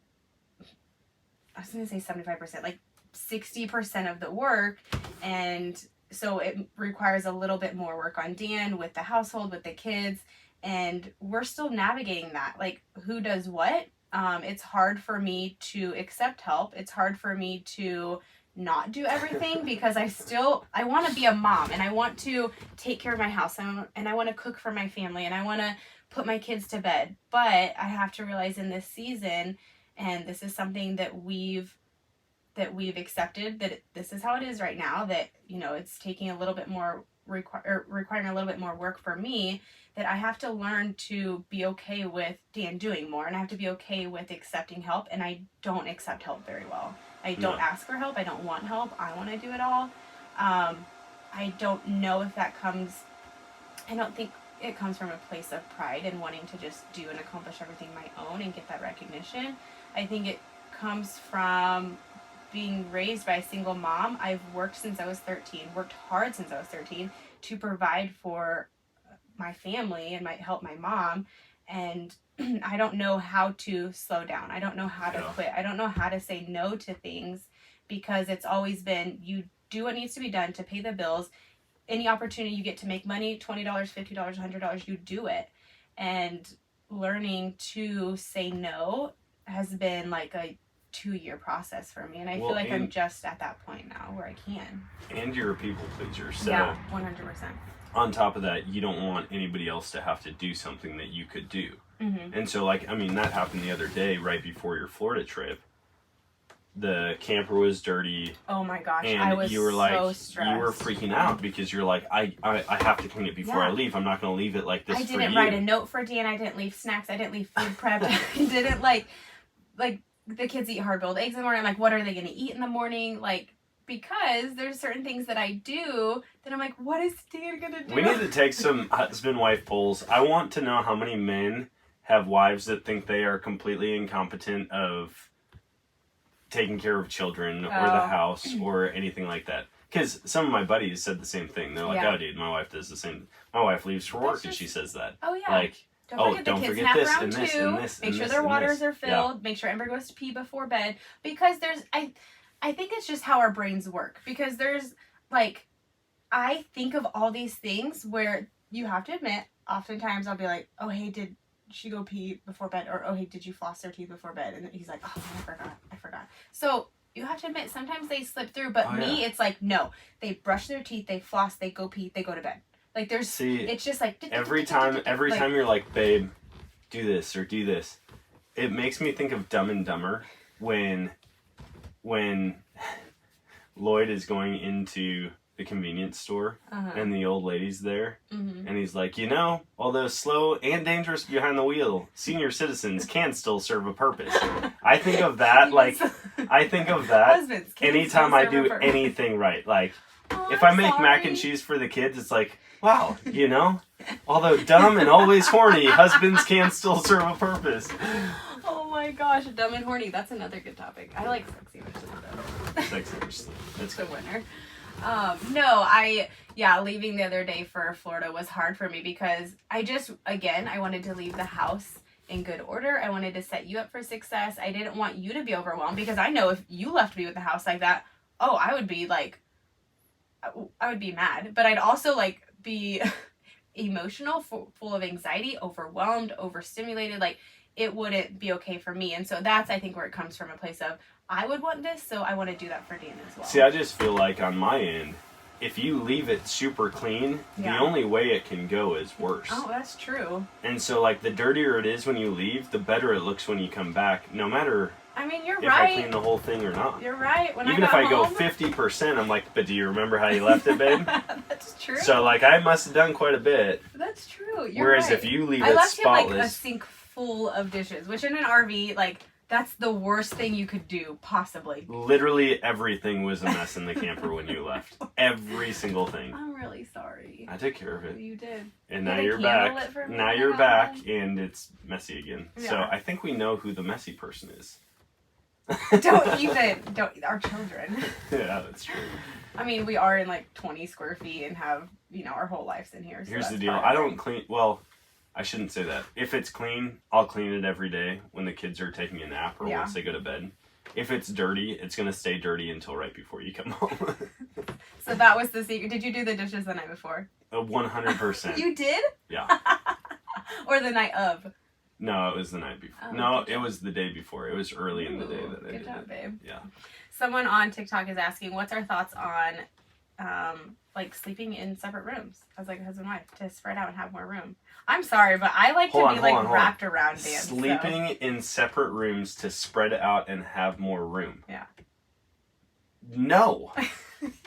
I was going to say 75%, 60% of the work, and so it requires a little bit more work on Dan with the household, with the kids, And we're still navigating that. Like, who does what? It's hard for me to accept help. It's hard for me to not do everything because I want to be a mom and I want to take care of my house and I want to cook for my family and I want to put my kids to bed. But I have to realize in this season, and this is something that we've accepted, that this is how it is right now, that, you know, it's taking a little bit more requiring a little bit more work for me, that I have to learn to be okay with Dan doing more, and I have to be okay with accepting help. And I don't accept help very well. I don't ask for help. I don't want help. I want to do it all. I don't know if that I don't think it comes from a place of pride and wanting to just do and accomplish everything my own and get that recognition. I think it comes from being raised by a single mom. I've worked since I was 13, worked hard since I was 13 to provide for my family and help my mom. And I don't know how to slow down. I don't know how to quit. I don't know how to say no to things, because it's always been, you do what needs to be done to pay the bills. Any opportunity you get to make money, $20, $50, $100, you do it. And learning to say no has been like a 2-year process for me. And I feel like I'm just at that point now where I can. And you're a people pleaser. So yeah, 100%. On top of that, you don't want anybody else to have to do something that you could do. Mm-hmm. And so, like, I mean, that happened the other day right before your Florida trip. The camper was dirty. Oh my gosh, and I was you were like, so stressed. You were freaking out because you're like, I have to clean it before I leave. I'm not going to leave it like this for you. I didn't write a note for Dan. I didn't leave snacks. I didn't leave food prepped. I didn't like the kids eat hard-boiled eggs in the morning. I'm like, what are they going to eat in the morning? Like, because there's certain things that I do that I'm like, what is Dan going to do? We need to take some husband-wife polls. I want to know how many men have wives that think they are completely incompetent of taking care of children or the house or anything like that. Because some of my buddies said the same thing. They're like, oh, dude, my wife does the same. My wife leaves for work and she says that. Oh, yeah. Like, don't forget this and this and this. Make sure their waters are filled. Yeah. Make sure Ember goes to pee before bed. Because I think it's just how our brains work. Because there's, like, I think of all these things where you have to admit, oftentimes I'll be like, oh, hey, did she go pee before bed? Or, oh, hey, did you floss their teeth before bed? And he's like, oh, I forgot. So you have to admit, sometimes they slip through. But it's like, no. They brush their teeth, they floss, they go pee, they go to bed. Like, it's just like... Every time you're like, babe, do this or do this, it makes me think of Dumb and Dumber when Lloyd is going into the convenience store and the old lady's there and he's like, you know, although slow and dangerous behind the wheel, senior citizens can still serve a purpose. I think of that, anytime I do anything right. Like, if I make mac and cheese for the kids, it's like, wow, you know, although dumb and always horny, husbands can still serve a purpose. Oh my gosh, dumb and horny. That's another good topic. I like sexy versus though. Sexy versus. That's the winner. Leaving the other day for Florida was hard for me because I wanted to leave the house in good order. I wanted to set you up for success. I didn't want you to be overwhelmed because I know if you left me with the house like that, I would be mad. But I'd also be emotional, full of anxiety, overwhelmed, overstimulated. Like, it wouldn't be okay for me. And so that's, I think, where it comes from, a place of, I would want this, so I want to do that for Dan as well. See, I just feel like on my end, if you leave it super clean, the only way it can go is worse. Oh, that's true. And so, the dirtier it is when you leave, the better it looks when you come back, no matter... I mean, you're if right. I clean the whole thing or not. You're right. Even if I go 50%, I'm like, but do you remember how you left it, babe? That's true. So, I must have done quite a bit. That's true. You're Whereas right. if you leave it spotless... I left him, a sink full of dishes, which in an RV, that's the worst thing you could do, possibly. Literally everything was a mess in the camper when you left. Every single thing. I'm really sorry. I took care of it. You did. And now you're back. Now you're back, and it's messy again. Yeah. So I think we know who the messy person is. Don't our children. Yeah, that's true. I mean, we are in 20 square feet and have, our whole lives in here. So here's the deal. I don't clean, I shouldn't say that. If it's clean, I'll clean it every day when the kids are taking a nap or once they go to bed. If it's dirty, it's going to stay dirty until right before you come home. So that was the secret. Did you do the dishes the night before? 100%. You did? Yeah. Or the night of? No, it was the night before. Oh, no, it was the day before. It was early in the day that I did good job, it. babe. Yeah. Someone on TikTok is asking, what's our thoughts on like sleeping in separate rooms as like a husband and wife to spread out and have more room? I'm sorry, but I like to be wrapped around Dan. Sleeping in separate rooms to spread out and have more room. Yeah. No.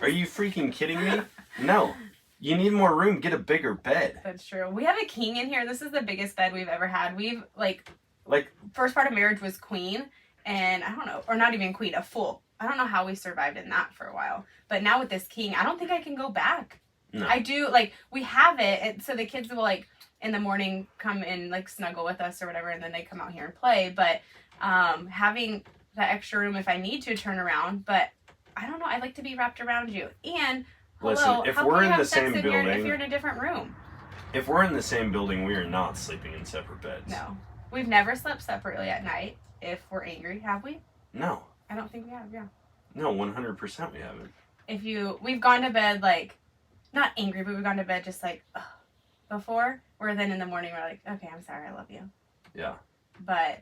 Are you freaking kidding me? No. You need more room. Get a bigger bed. That's true. We have a king in here. This is the biggest bed we've ever had. We've like first part of marriage was queen, and I don't know, or not even queen, a full. I don't know how we survived in that for a while. But now with this king, I don't think I can go back. No. I do, like, we have it, and so the kids will, like, in the morning come and, like, snuggle with us or whatever, and then they come out here and play. But having that extra room if I need to turn around, but I don't know, I like to be wrapped around you. And, hello, listen, if how we're can you in have the sex same building, if you're in a different room? If we're in the same building, we are not sleeping in separate beds. No. We've never slept separately at night if we're angry, have we? No. I don't think we have, yeah. No, 100% we haven't. We've gone to bed, like, not angry, but we've gone to bed just like, ugh, before, where then in the morning we're like, okay, I'm sorry, I love you. Yeah. But,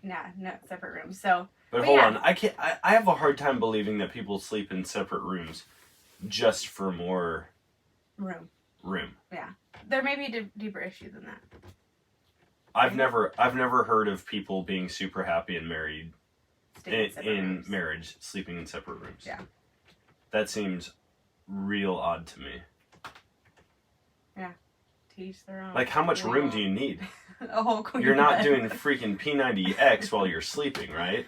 nah, no separate rooms, so. But hold on, I have a hard time believing that people sleep in separate rooms just for more room. Yeah. There may be a deeper issue than that. I've never heard of people being super happy and married in marriage, sleeping in separate rooms. Yeah. That seems real odd to me. Yeah. To each their own. Like, how much room do you need? A whole queen You're not bed. doing freaking P90X while you're sleeping, right?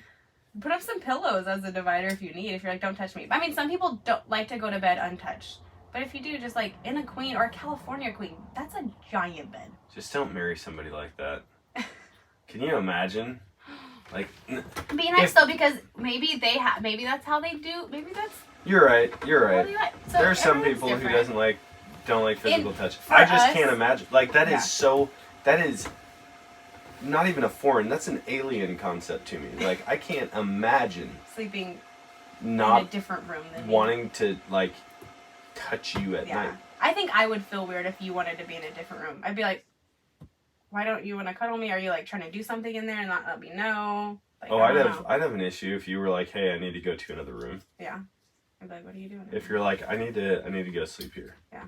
Put up some pillows as a divider if you need. If you're like, don't touch me. I mean, some people don't like to go to bed untouched. But if you do, just like in a queen or a California queen, that's a giant bed. Just don't marry somebody like that. Can you imagine? Like, be nice though, because maybe maybe that's how they do. Maybe that's. You're right. So there are some people who don't like physical touch. For I just us, can't imagine. Like, that yeah. is so. That is not even a foreign. That's an alien concept to me. Like, I can't imagine sleeping not in a different room than wanting to like touch you at night. I think I would feel weird if you wanted to be in a different room. I'd be like, why don't you want to cuddle me? Are you like trying to do something in there and not let me know? Like, I'd have an issue if you were like, hey, I need to go to another room. Yeah. I'd be like, what are you doing? If you're like, I need to go sleep here. Yeah.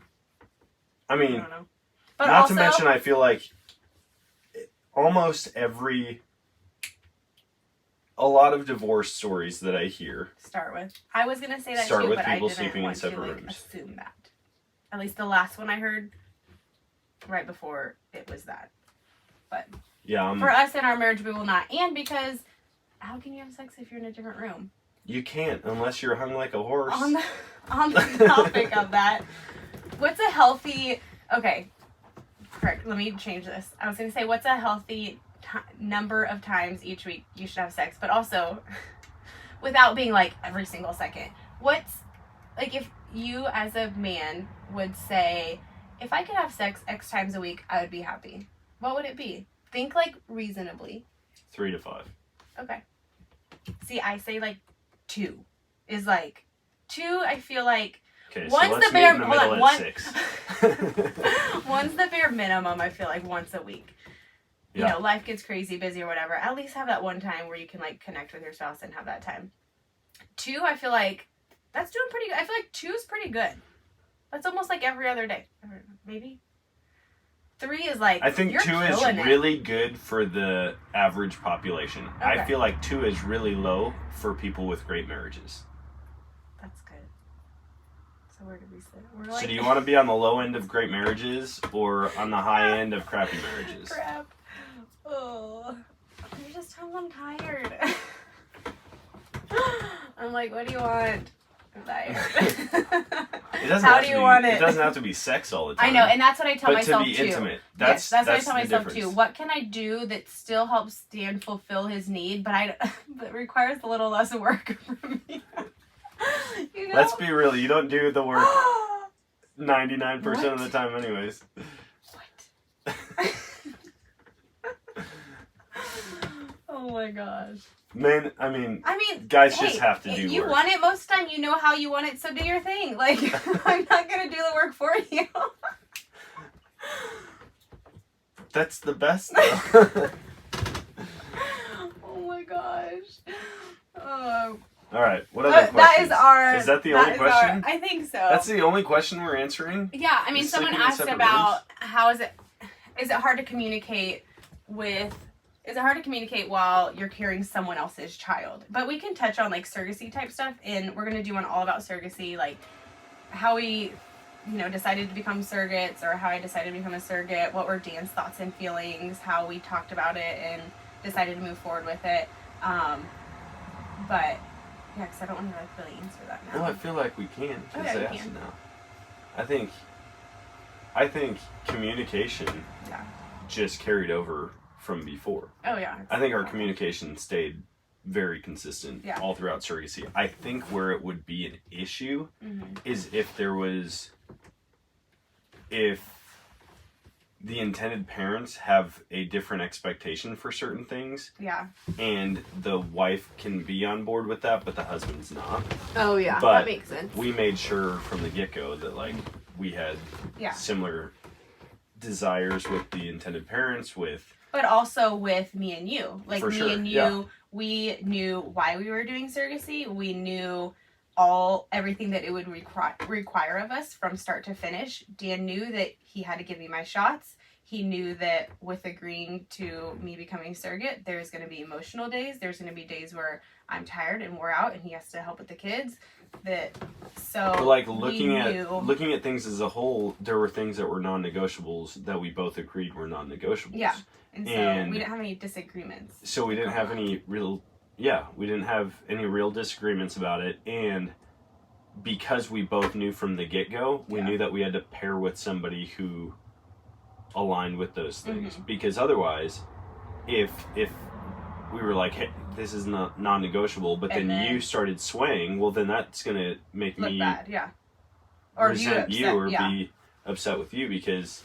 I mean, I don't know. But not also, to mention, I feel like a lot of divorce stories that I hear start with. I was gonna say that start too, with but I people didn't sleeping in want to separate like rooms. assume that. At least the last one I heard, right before it was that. But yeah, for us in our marriage, we will not. And because, how can you have sex if you're in a different room? You can't unless you're hung like a horse. On the topic of that, what's a healthy? Okay, correct. Let me change this. I was gonna say, what's a healthy number of times each week you should have sex, but also without being like every single second. What's like if you as a man would say, if I could have sex X times a week, I would be happy. What would it be? Think like reasonably. 3 to 5. Okay. See, I say like 2 is like 2. I feel like okay. One's So let's the bare. meet in the Hold middle on. at 6. One's the bare minimum. I feel like once a week. You know, life gets crazy, busy, or whatever. At least have that one time where you can like connect with your spouse and have that time. 2, I feel like that's doing pretty good. I feel like 2 is pretty good. That's almost like every other day. Maybe. 3 is like. I think 2 is really good for the average population. Okay. I feel like 2 is really low for people with great marriages. That's good. So where did we sit? We're like, So do you want to be on the low end of great marriages or on the high end of crappy marriages? Crap. Oh, there's just times I'm tired. I'm like, what do you want? I'm tired. How do you want it? It doesn't have to be sex all the time. I know, and that's what I tell myself too. But too. to be intimate, that's what I tell the myself difference. too. What can I do that still helps Dan fulfill his need, but requires a little less work from me? You know? Let's be real. You don't do the work 99% of the time, anyways. What? Oh my gosh. Man, I mean, guys hey, just have to do you work. want it most of the time. You know how you want it, so do your thing. Like, I'm not going to do the work for you. That's the best, though. Oh my gosh. All right. What other questions? Is that the only question? I think so. That's the only question we're answering? Yeah, I mean, someone asked about how is it hard to communicate while you're carrying someone else's child? But we can touch on like surrogacy type stuff, and we're going to do one all about surrogacy, like how we, decided to become surrogates, or how I decided to become a surrogate, what were Dan's thoughts and feelings, how we talked about it and decided to move forward with it. But yeah, because I don't want to like really answer that now. Well, I feel like we can, because Okay, I asked now. I think communication just carried over from before. Oh yeah. I think our communication stayed very consistent all throughout surrogacy. I think where it would be an issue is if the intended parents have a different expectation for certain things. Yeah. And the wife can be on board with that, but the husband's not. Oh yeah, but that makes sense. We made sure from the get-go that like we had similar desires with the intended parents, but also with me and you. Like for me sure. and you, we knew why we were doing surrogacy. We knew everything that it would require of us from start to finish. Dan knew that he had to give me my shots. He knew that with agreeing to me becoming surrogate, there's going to be emotional days. There's going to be days where I'm tired and wore out and he has to help with the kids. But like looking at things as a whole, there were things that were non-negotiables that we both agreed were non-negotiables. Yeah. And so we didn't have any disagreements. So we didn't have any real disagreements about it. And because we both knew from the get-go, we knew that we had to pair with somebody who aligned with those things. Because otherwise, if we were like, hey, this is not non-negotiable, but then you started swaying, well, then that's going to make me bad, or resent you or be upset with you because,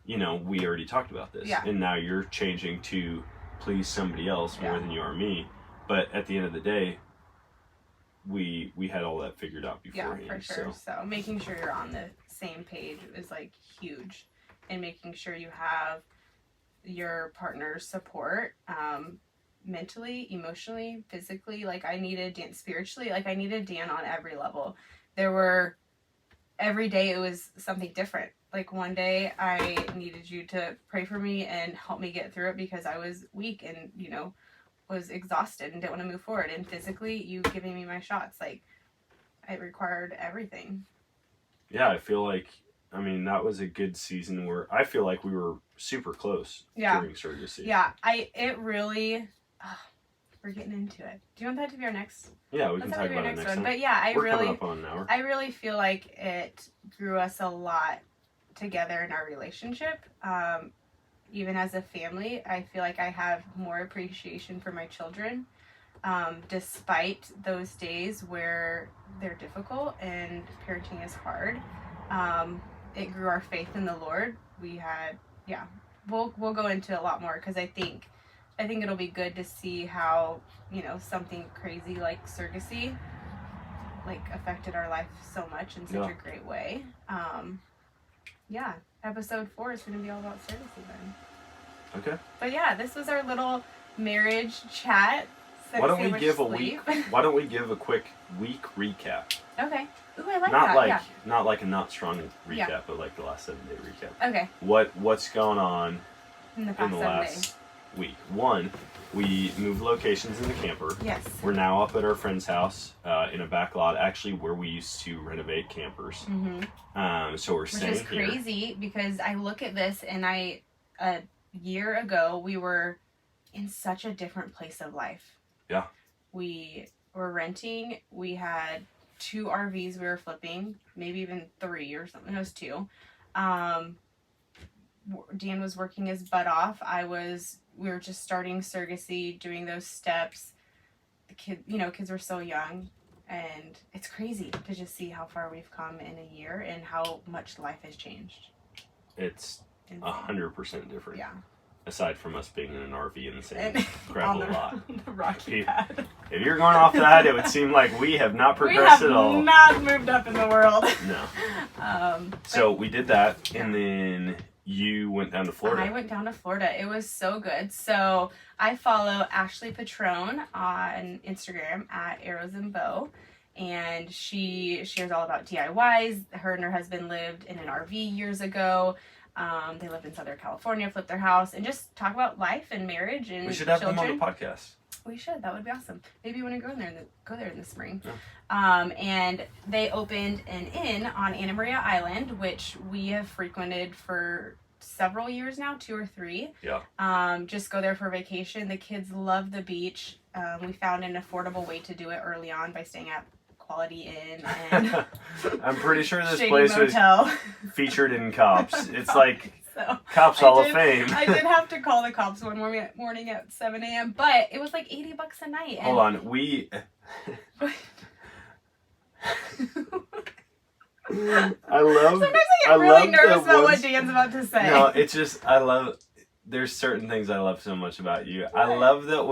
we already talked about this. Yeah. And now you're changing to please somebody else more than you are me. But at the end of the day, we had all that figured out beforehand. Yeah, for sure. So making sure you're on the same page is like huge, and making sure you have your partner's support, mentally, emotionally, physically. Like I needed Dan spiritually. Like I needed Dan on every level. Every day it was something different. Like one day I needed you to pray for me and help me get through it because I was weak and, was exhausted and didn't want to move forward. And physically, you giving me my shots, like, it required everything. Yeah, I feel like, that was a good season where I feel like we were super close during surrogacy. Yeah, we're getting into it. Do you want that to be our next? Yeah, we can talk about it next time. But yeah, we're coming up on an hour. I really feel like it grew us a lot together in our relationship. Even as a family, I feel like I have more appreciation for my children, despite those days where they're difficult and parenting is hard. It grew our faith in the Lord. We had, we'll go into a lot more because I think it'll be good to see how, something crazy like surrogacy, like affected our life so much in such a great way. Episode 4 is going to be all about surrogacy then. Okay. But yeah, this was our little marriage chat. Why don't we give a quick week recap? Okay. Ooh, I like not that. Like not like a not strong recap, but like the last 7-day recap. Okay. What's going on in the last week? 1, we moved locations in the camper. Yes. We're now up at our friend's house in a back lot, actually where we used to renovate campers. So we're staying here. Which is crazy because I look at this and a year ago we were in such a different place of life. Yeah. We were renting. We had 2 RVs we were flipping, maybe even 3 or something. It was 2. Dan was working his butt off. We were just starting surrogacy, doing those steps. The kids were so young, and it's crazy to just see how far we've come in a year and how much life has changed. It's 100% different. Yeah. Aside from us being in an RV in the same gravel lot. The rocky pad. If you're going off that, it would seem like we have not progressed at all. We have not moved up in the world. No. So we did that, and then you went down to Florida. I went down to Florida. It was so good. So I follow Ashley Patrone on Instagram at Arrows and Bow. And she shares all about DIYs. Her and her husband lived in an RV years ago. They lived in Southern California, flipped their house, and just talk about life and marriage and we should have children. them on the podcast. We should. That would be awesome. Maybe you want to go there in the spring. Yeah. And they opened an inn on Anna Maria Island, which we have frequented for several years now, 2 or 3. Yeah. Just go there for vacation. The kids love the beach. We found an affordable way to do it early on by staying at Quality Inn and I'm pretty sure this Shady place Motel. was featured in Cops. It's like So, Cops Hall of Fame. I did have to call the cops one morning at 7 a.m., but it was like $80 a night. Hold on, we. I love. Sometimes I get really nervous about what Dan's about to say. No, it's just I love. There's certain things I love so much about you. What? I love that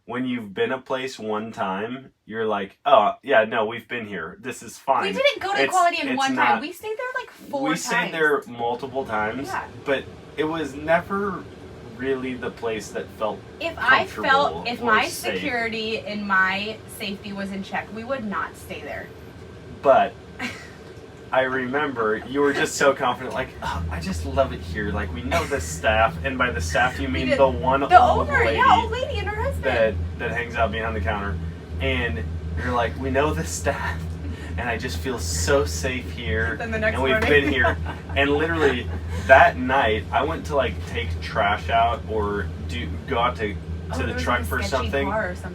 when you've been a place one time, you're like, oh yeah, no, we've been here. This is fine. We didn't go to Quality Inn one time. We stayed there like 4 times. We stayed there multiple times, Yeah. but it was never really the place that felt if comfortable my or safe. security and my safety was in check, we would not stay there. But I remember you were just so confident, like, oh, I just love it here. Like, we know the staff, and by the staff you mean the old owner, lady, old lady and her husband that hangs out behind the counter. And you're like, we know the staff, and I just feel so safe here. Then the next and we've morning. been here. And literally that night, I went to like take trash out or go out to the truck for something.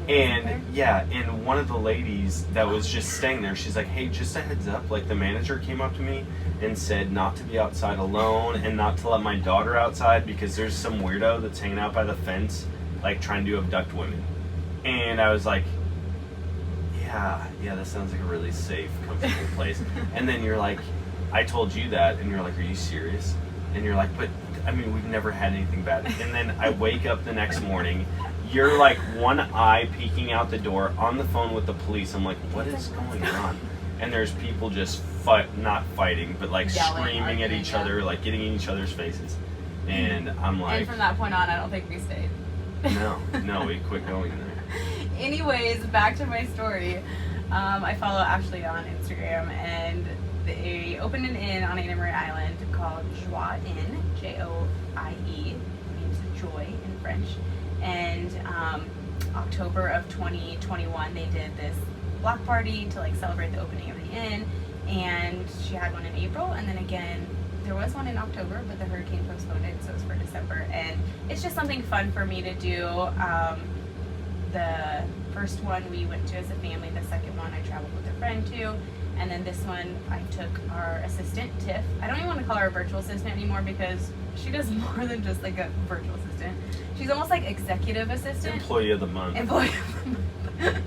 And yeah, and one of the ladies that was just staying there, she's like, hey, just a heads up, like the manager came up to me and said not to be outside alone and not to let my daughter outside because there's some weirdo that's hanging out by the fence like trying to abduct women. And I was like, yeah, that sounds like a really safe, comfortable place. And then you're like, I told you that, and you're like, are you serious? And you're like, but I mean, we've never had anything bad. And then I wake up the next morning, you're like one eye peeking out the door on the phone with the police. I'm like, what is going on? And there's people just not fighting, but like screaming at each other, like getting in each other's faces. And I'm like... And from that point on, I don't think we stayed. No, we quit going there. Anyways, back to my story. I follow Ashley on Instagram, and they opened an inn on Anna Maria Island called Joie Inn, Joie, means joy in French. And October of 2021, they did this block party to like celebrate the opening of the inn, and she had one in April, and then again there was one in October, but the hurricane postponed it, so it was for December. And it's just something fun for me to do. The first one we went to as a family, the second one I traveled with a friend to, and then this one I took our assistant, Tiff. I don't even want to call her a virtual assistant anymore because she does more than just like a virtual assistant. She's almost like executive assistant. Employee of the month. Employee of the month.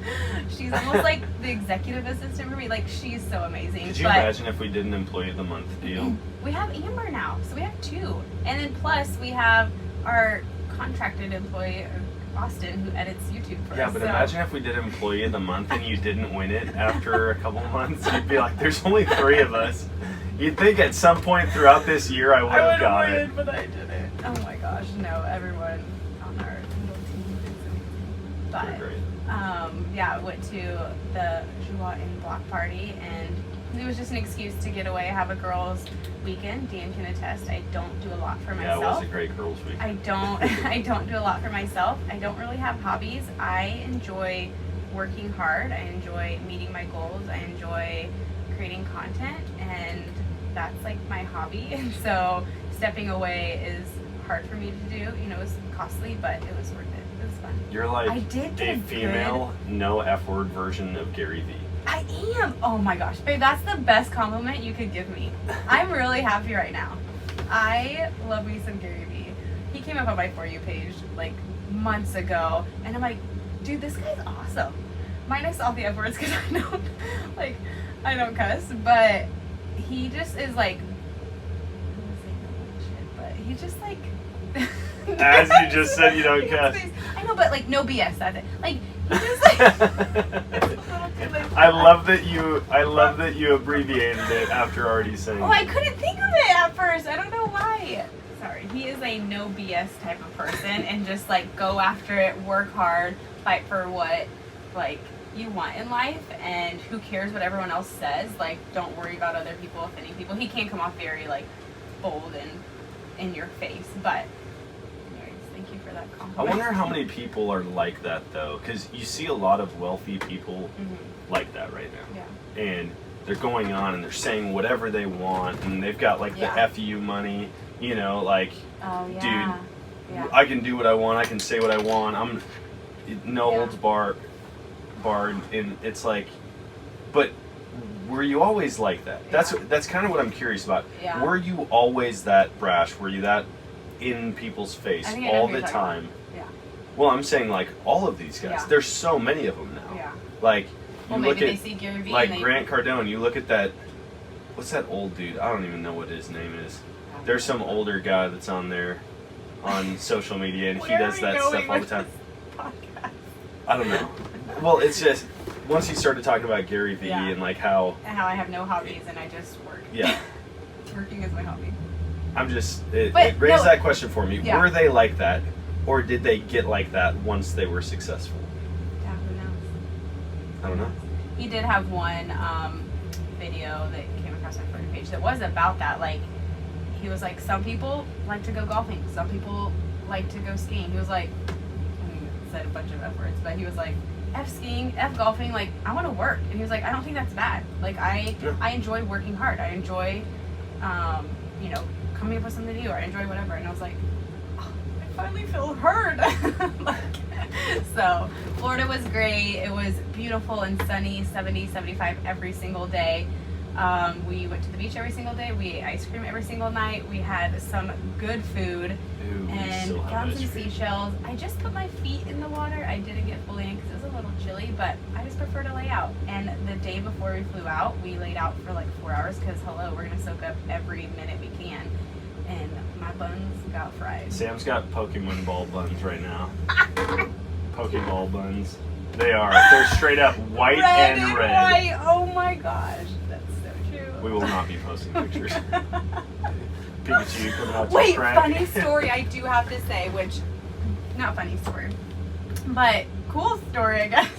She's almost like the executive assistant for me. Like, she's so amazing. Could you imagine if we did an employee of the month deal? We have Ember now, so we have 2. And then plus we have our contracted employee, Austin, who edits YouTube for us. Yeah, but imagine if we did employee of the month and you didn't win it after a couple months. You'd be like, there's only 3 of us. You'd think at some point throughout this year I would have got it. But I didn't. Oh my gosh, no, everyone on our little team is amazing. But great. yeah, I went to the Joie in block party, and it was just an excuse to get away, have a girls' weekend. Dan can attest, I don't do a lot for myself. Yeah, it was a great girls' week. I don't do a lot for myself. I don't really have hobbies. I enjoy working hard. I enjoy meeting my goals. I enjoy creating content, and that's like my hobby. And so stepping away is hard for me to do. You know, it was costly, but it was worth it. It was fun. You're like I did a female, no F-word version of Gary Vee. I am. Oh my gosh, babe, that's the best compliment you could give me. I'm really happy right now. I love me some Gary Vee. He came up on my For You page like months ago, and I'm like, dude, this guy's awesome. Minus all the F words because I don't cuss, but he just is like, but he just like. As you just said, you don't cuss. I know, but like no BS. That's it. Like he just like little I love that you abbreviated it after already saying. Oh, I couldn't think of it at first. I don't know why. Sorry, he is a no BS type of person, and just like go after it, work hard, fight for what like you want in life, and who cares what everyone else says. Like, don't worry about other people offending people. He can come off very like bold and in your face, but anyways, thank you for that I compliment. wonder how many people are like that though, because you see a lot of wealthy people like that right now. Yeah. And they're going on and they're saying whatever they want, and they've got like the FU money, you know, like, dude, I can do what I want, I can say what I want, I'm no holds barred, and it's like, but were you always like that? That's kind of what I'm curious about. Yeah. Were you always that brash? Were you that in people's face all the time? Yeah. Well, I'm saying like all of these guys. There's so many of them now. Yeah. Like you look maybe at they see Gary Vee like Grant Cardone. You look at that. What's that old dude? I don't even know what his name is. There's some older guy that's on there on social media, and he does that stuff all the time. I don't know. Well, it's just once you started talking about Gary Vee and like how I have no hobbies and I just work. Yeah. Working is my hobby. I'm just it raised that question for me. Yeah. Were they like that, or did they get like that once they were successful? Yeah, who knows? I don't know. He did have one video that came across my For You page that was about that. Like, he was like, some people like to go golfing, some people like to go skiing. He was like, said a bunch of F words, but he was like, F skiing, F golfing, like, I want to work. And he was like, I don't think that's bad. Like, I enjoy working hard. I enjoy, you know, coming up with something new, or I enjoy whatever. And I was like, oh, I finally feel heard. Like, so, Florida was great. It was beautiful and sunny, 70, 75 every single day. We went to the beach every single day. We ate ice cream every single night. We had some good food. Ooh, and found some seashells. I just put my feet in the water. I didn't get fully in because it was a little chilly, but I just prefer to lay out. And the day before we flew out, we laid out for like 4 hours because, hello, we're going to soak up every minute we can. And my buns got fried. Sam's got Pokemon ball buns right now. Pokeball buns. They're straight up white red and red. White. Oh my gosh, that's so true. We will not be posting pictures. Pikachu coming out to Wait, crack. funny story I do have to say, which, not funny story, but cool story, I guess.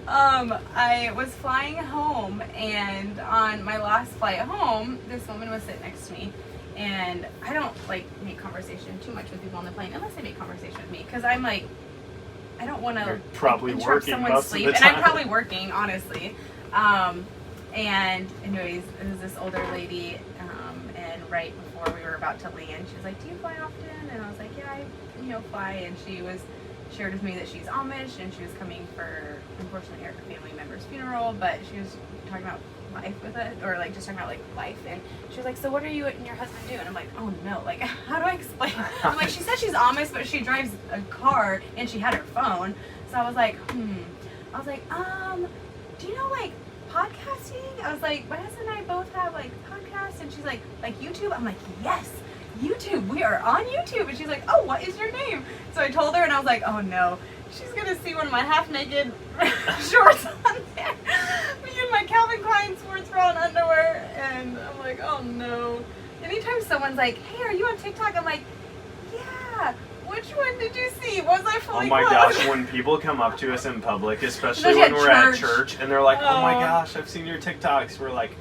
I was flying home, and on my last flight home, this woman was sitting next to me, and I don't like make conversation too much with people on the plane unless they make conversation with me, because I'm like, I don't want to probably interrupt working someone's most sleep, of the and time. I'm probably working, honestly. And anyways, it was this older lady, and right before we were about to land, she was like, "Do you fly often?" And I was like, "Yeah, I fly." And she shared with me that she's Amish, and she was coming for, unfortunately, her family member's funeral, but she was talking about life with it, or like just talking about like life, and she was like, "So what are you and your husband do?" And I'm like, "Oh no, like how do I explain?" I'm like, she said she's Amish, but she drives a car and she had her phone. So I was like, I was like, do you know like podcasting? I was like, my husband and I both have like podcasts, and she's like YouTube? I'm like, yes, YouTube, we are on YouTube. And she's like, oh, what is your name? So I told her, and I was like, oh no, she's gonna see one of my half-naked shorts on there. Me and my Calvin Klein sports bra and underwear, and I'm like, oh no. Anytime someone's like, hey, are you on TikTok? I'm like, yeah. Which one did you see? Was I fully Oh my clothed? gosh, when people come up to us in public, especially when we're at church, and they're like, oh my gosh, I've seen your TikToks, we're like,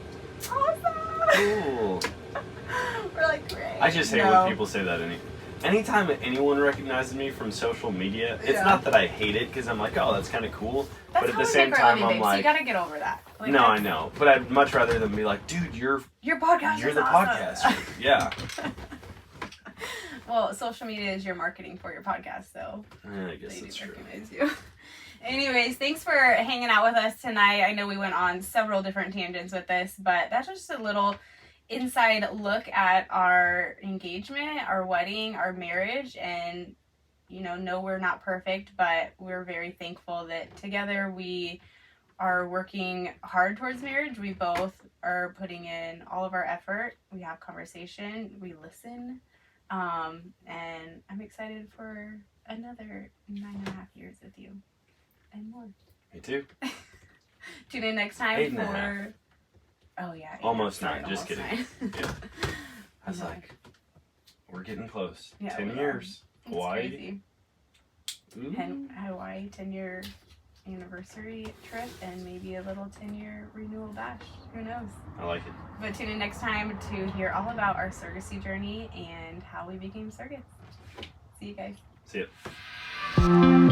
awesome. cool. We're like, great. I just hate when people say that. Anytime anyone recognizes me from social media, it's not that I hate it, because I'm like, oh, that's kind of cool. That's but at the same time, I'm like, so you gotta get over that. Like, no, I know. But I'd much rather than be like, dude, your podcast you're is the awesome. podcaster. Yeah. Well, social media is your marketing for your podcast, so I guess they that's do true. recognize you. Anyways, thanks for hanging out with us tonight. I know we went on several different tangents with this, but that's just a little inside look at our engagement, our wedding, our marriage, and no, we're not perfect, but we're very thankful that together we are working hard towards marriage. We both are putting in all of our effort. We have conversation, we listen, and I'm excited for another 9.5 years with you and more. Me too. Tune in next time 8.5. for. Oh yeah. Almost 8, 9. Just kidding. 9. Yeah. I was Yeah. like, we're getting close. Yeah, 10 we are. years. It's Hawaii. crazy. Ooh. Hawaii 10-year anniversary trip and maybe a little 10-year renewal bash. Who knows? I like it. But tune in next time to hear all about our surrogacy journey and how we became surrogates. See you guys. See ya.